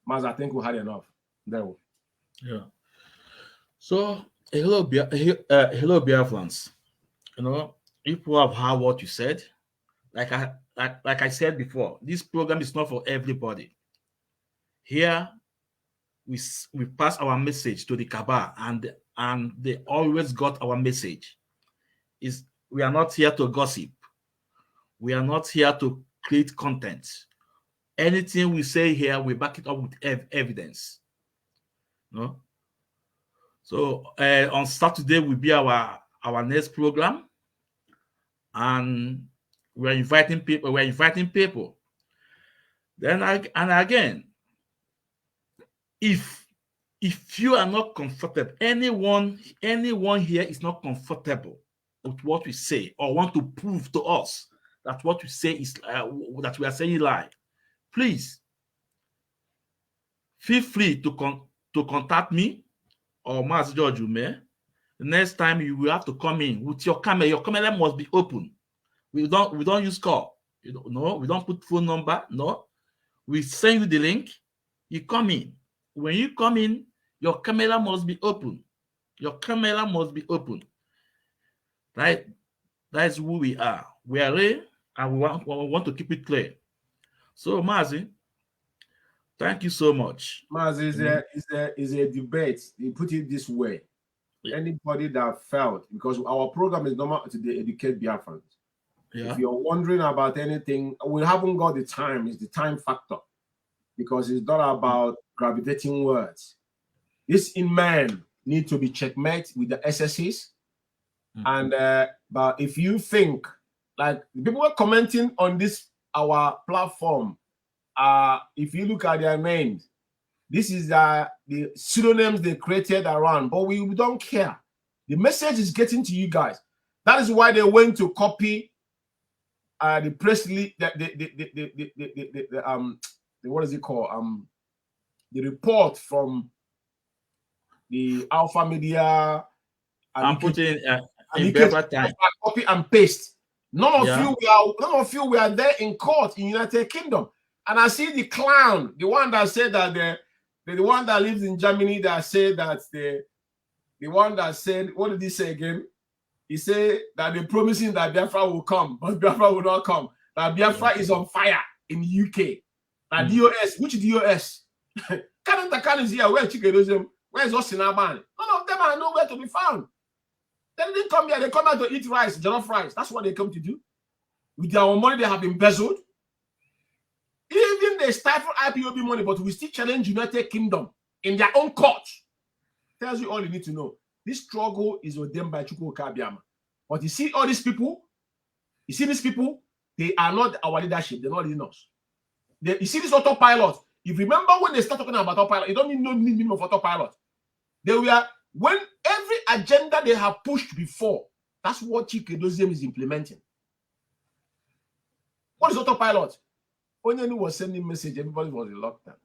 Maz, I think we had enough. There we go. Yeah. So, hello, Biafrans. You know, if you have heard what you said, like I said before, this program is not for everybody. Here, we pass our message to the Kaaba, and they always got our message. We are not here to gossip. We are not here to create content. Anything we say here, we back it up with evidence. No? So on Saturday will be our next program, and we're inviting people. Then again, if you are not comfortable, anyone here is not comfortable with what we say or want to prove to us that what we say is that we are saying lie, please feel free to contact me or Mazi Ikechukwu. The next time you will have to come in with your camera. Your camera must be open. We don't use call. No, we don't put phone number. No, we send you the link. You come in. When you come in, your camera must be open. Your camera must be open. Right? That's who we are. We are real, and we want to keep it clear. So, Mazi, thank you so much. Mazi, is a debate. You put it this way. Yeah. Anybody that felt, because our program is normal to educate Biafrans. Yeah. If you're wondering about anything, we haven't got the time. It's the time factor. Because it's not about gravitating words. This in man need to be checkmate with the SSCs. And but if you think, like people were commenting on this our platform, if you look at their names, this is the pseudonyms they created around, but we don't care. The message is getting to you guys That is why they went to copy the press release, what is it called? The report from the Alpha Media. I'm putting in better time. Copy and paste. None of you were there in court in United Kingdom. And I see the clown, the one that said that the one that lives in Germany that said that the one that said, what did he say again? He said that they're promising that Biafra will come, but Biafra will not come. That Biafra is on fire in the UK. That DOS, which DOS? Kanan is here. Where Chikedozium? Where's Osinaban? None of them are nowhere to be found. They didn't come here. They come out to eat rice, jollof rice. That's what they come to do. With their own money, they have embezzled. Even they stifle IPOB money, but we still challenge United Kingdom in their own court. Tells you all you need to know. This struggle is ordained by Chukwu Kabiama. But you see all these people, they are not our leadership. They're not leading us. You see this autopilot. If you remember when they start talking about autopilot, you don't need no meaning of autopilot. They were, when every agenda they have pushed before, that's what Chikedozium is implementing. What is autopilot? When Onyenu was sending message, everybody was reluctant.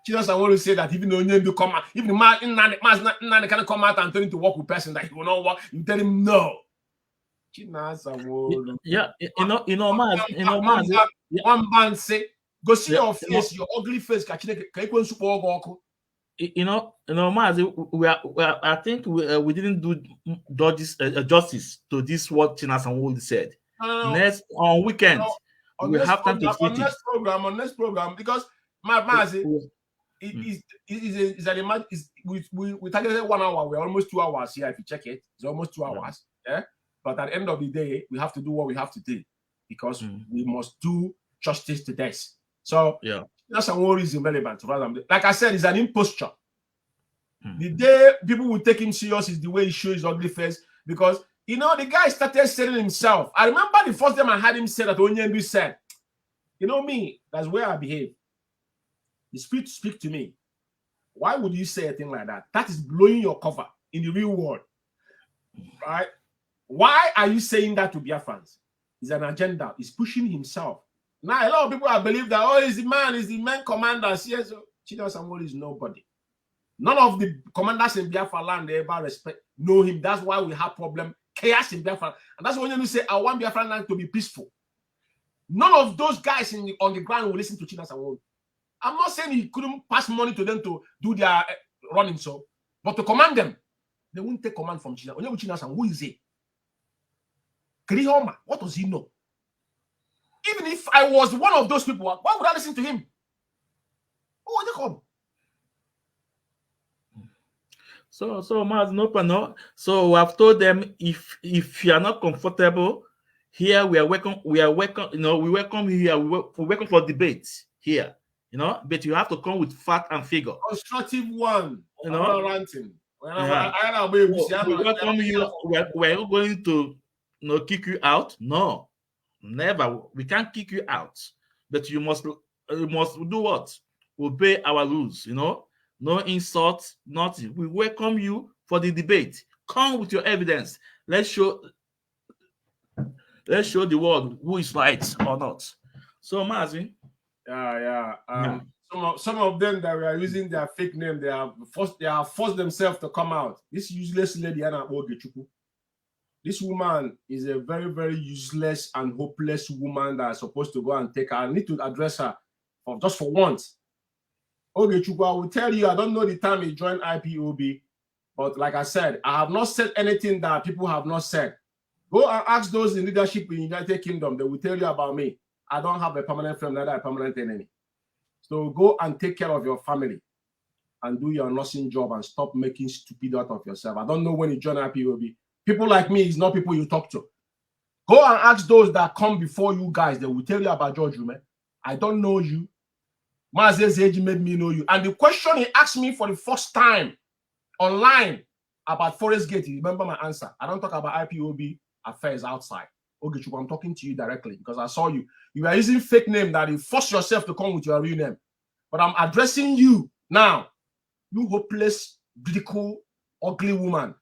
Chinas, I want to say that even though Onyenu come out, even the man can come out and tell him to work with person that he will not work, you tell him no. Chinas, one man say, go see your face, your ugly face. Mazi, I think we didn't do justice to this what Chinas and Wold said. Next on weekend, we have time to treat it. On next program, because Mazi, we targeted 1 hour. We're almost 2 hours here. If you check it, it's almost 2 hours. Yeah. But at the end of the day, we have to do what we have to do because we must do justice to this. So that's some worries irrelevant. Like I said, it's an imposture. The day people will take him serious is the way he shows his ugly face, because you know the guy started selling himself. I remember the first time I had him say that Onyendu said, you know me, that's where I behave. The spirit speak to me. Why would you say a thing like that? That is blowing your cover in the real world. Right? Why are you saying that to Biafrans? It's an agenda. He's pushing himself. Now, a lot of people have believed that, oh, he's the man commander. Yes, Chida Samuel is nobody. None of the commanders in Biafra land they ever know him. That's why we have problem, chaos in Biafra. And that's when you say, I want Biafra land to be peaceful. None of those guys on the ground will listen to Chida Samuel. I'm not saying he couldn't pass money to them to do their running, so, but to command them, they won't take command from Chida. Who is he? Krihoma, what does he know? Even if I was one of those people, why would I listen to him? Oh, they come. So Mazi, no. So I've told them if you are not comfortable here, we welcome. You know, we welcome you here. We welcome for debate here. You know, but you have to come with fact and figure. Constructive one. You know, ranting. We welcome you. We're not going to kick you out. No, never. We can't kick you out. But you must do what? Obey our rules. You know, no insults, nothing. We welcome you for the debate. Come with your evidence. Let's show the world who is right or not. So, Mazi. Some of them that were using their fake name, they have forced themselves to come out. This useless lady, Anna Ikechukwu. This woman is a very, very useless and hopeless woman that is supposed to go and take her. I need to address her just for once. Ikechukwu, I will tell you, I don't know the time he joined IPOB, but like I said, I have not said anything that people have not said. Go and ask those in leadership in the United Kingdom. They will tell you about me. I don't have a permanent friend, neither a permanent enemy. So go and take care of your family and do your nursing job and stop making stupid out of yourself. I don't know when you join IPOB. People like me is not people you talk to. Go and ask those that come before you guys. They will tell you about George Umeh. I don't know you. Mazi Ikechukwu made me know you. And the question he asked me for the first time online about Forest Gate, you remember my answer. I don't talk about IPOB affairs outside. Ikechukwu, I'm talking to you directly because I saw you. You are using fake name that you force yourself to come with your real name. But I'm addressing you now. You hopeless, beautiful, ugly woman.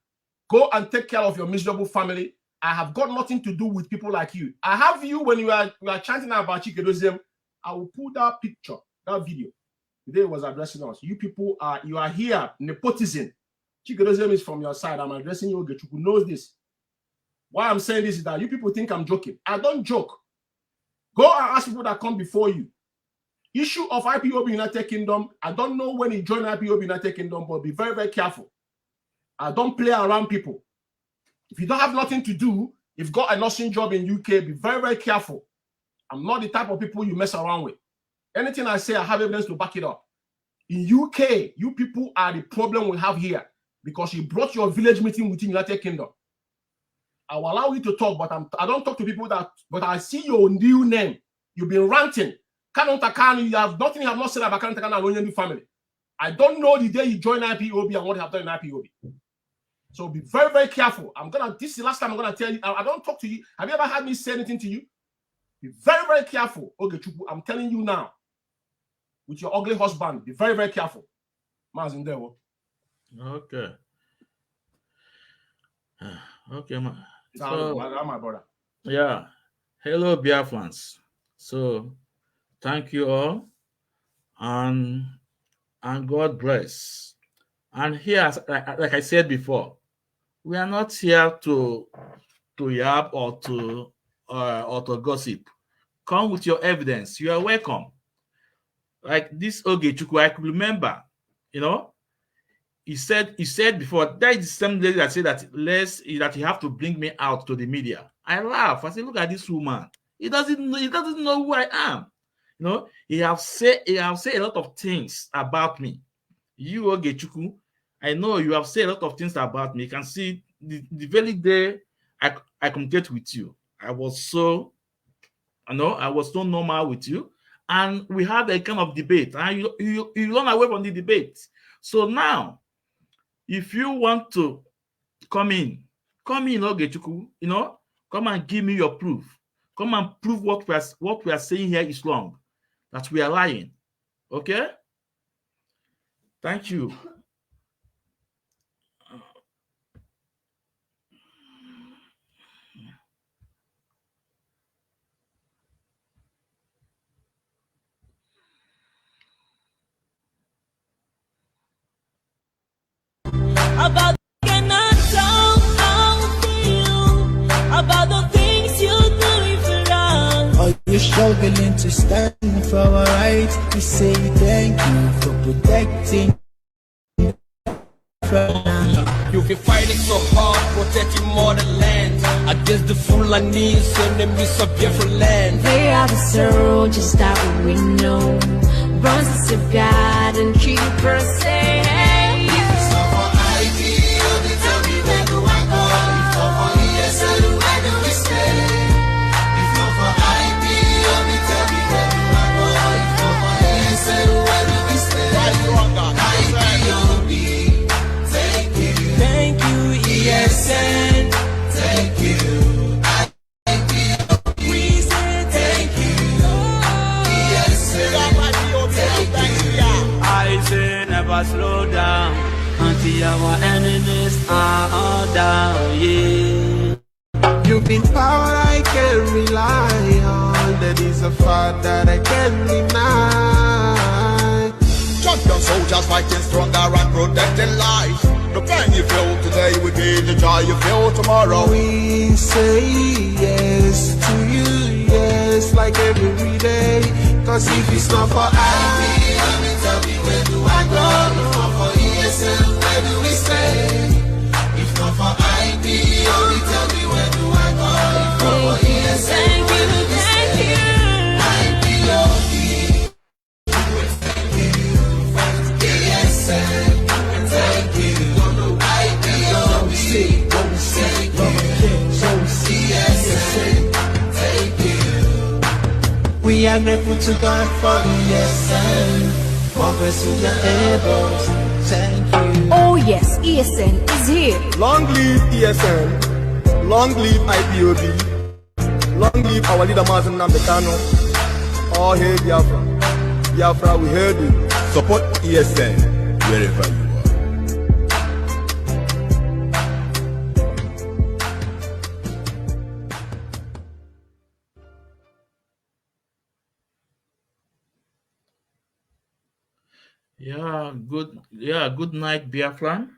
Go and take care of your miserable family. I have got nothing to do with people like you. I have you when you are chanting about Chikedozium. I will pull that picture, that video. Today was addressing us. You people are here, nepotism. Chikedozium is from your side. I'm addressing you. Ikechukwu knows this. Why I'm saying this is that you people think I'm joking. I don't joke. Go and ask people that come before you. Issue of IPOB United Kingdom. I don't know when he joined IPOB United Kingdom, but be very, very careful. I don't play around people. If you don't have nothing to do, if you've got a nursing job in UK, be very, very careful. I'm not the type of people you mess around with. Anything I say, I have evidence to back it up. In UK, you people are the problem we have here because you brought your village meeting within United Kingdom. I will allow you to talk, but I don't talk to people but I see your new name. You've been ranting. You have nothing you have not said about Kanontakana and Onyendi family. I don't know the day you join IPOB and what you have done in IPOB. So be very, very careful. This is the last time I'm gonna tell you. I don't talk to you. Have you ever had me say anything to you? Be very, very careful. Ikechukwu, I'm telling you now. With your ugly husband, be very, very careful. Mazi Ndewo. Okay. Okay, man. So, my brother. Yeah. Hello, Biafrans. So, thank you all, and God bless. And here, like I said before, we are not here to yap or to gossip. Come with your evidence. You are welcome. Like this Ikechukwu, I could remember, he said before, that is the same lady that said that he have to bring me out to the media. I laugh. I say, look at this woman. He doesn't know who I am. He have said a lot of things about me. You, Ikechukwu, I know you have said a lot of things about me. You can see the very day I communicate with you, I was so normal with you, and we had a kind of debate, and you run away from the debate. So now, if you want to come in, Ikechukwu, come and give me your proof. Come and prove what we are saying here is wrong, that we are lying. Okay? Thank you. About cannot talk how I feel about the things you do for us. Are you struggling to stand for our rights? We say thank you for protecting. You've been fighting so hard, protecting motherland against the Fulanis, enemies of different land. They are the soldiers that we know, bronze of God and keep us safe. Thank you. We say thank you. I say never slow down until our enemies are all down. Yeah. You've been power I can rely on. That is a fact that I can't deny. Champion soldiers fighting stronger and protecting life. The pain you feel today will be the joy you feel tomorrow. We say yes to you, yes, like every day. Cause if it's not for I, tell me where do I go? If not for ESL, where do we stay? If not for IP, only tell me where do I go? If not for ESL, Thank you. IPOB. Thank you. ESL. Thank you. We are grateful to God for ESN. Progress to the elbows. Thank you. Oh yes, ESN is here. Long live ESN. Long live IPOB. Long live our leader Mazi Ikechukwu. All hail Biafra. Biafra, we heard you. Support ESN wherever you are. Good night, Biafran.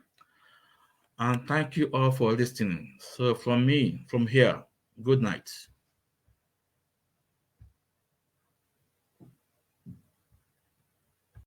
And thank you all for listening. So from me, from here, good night.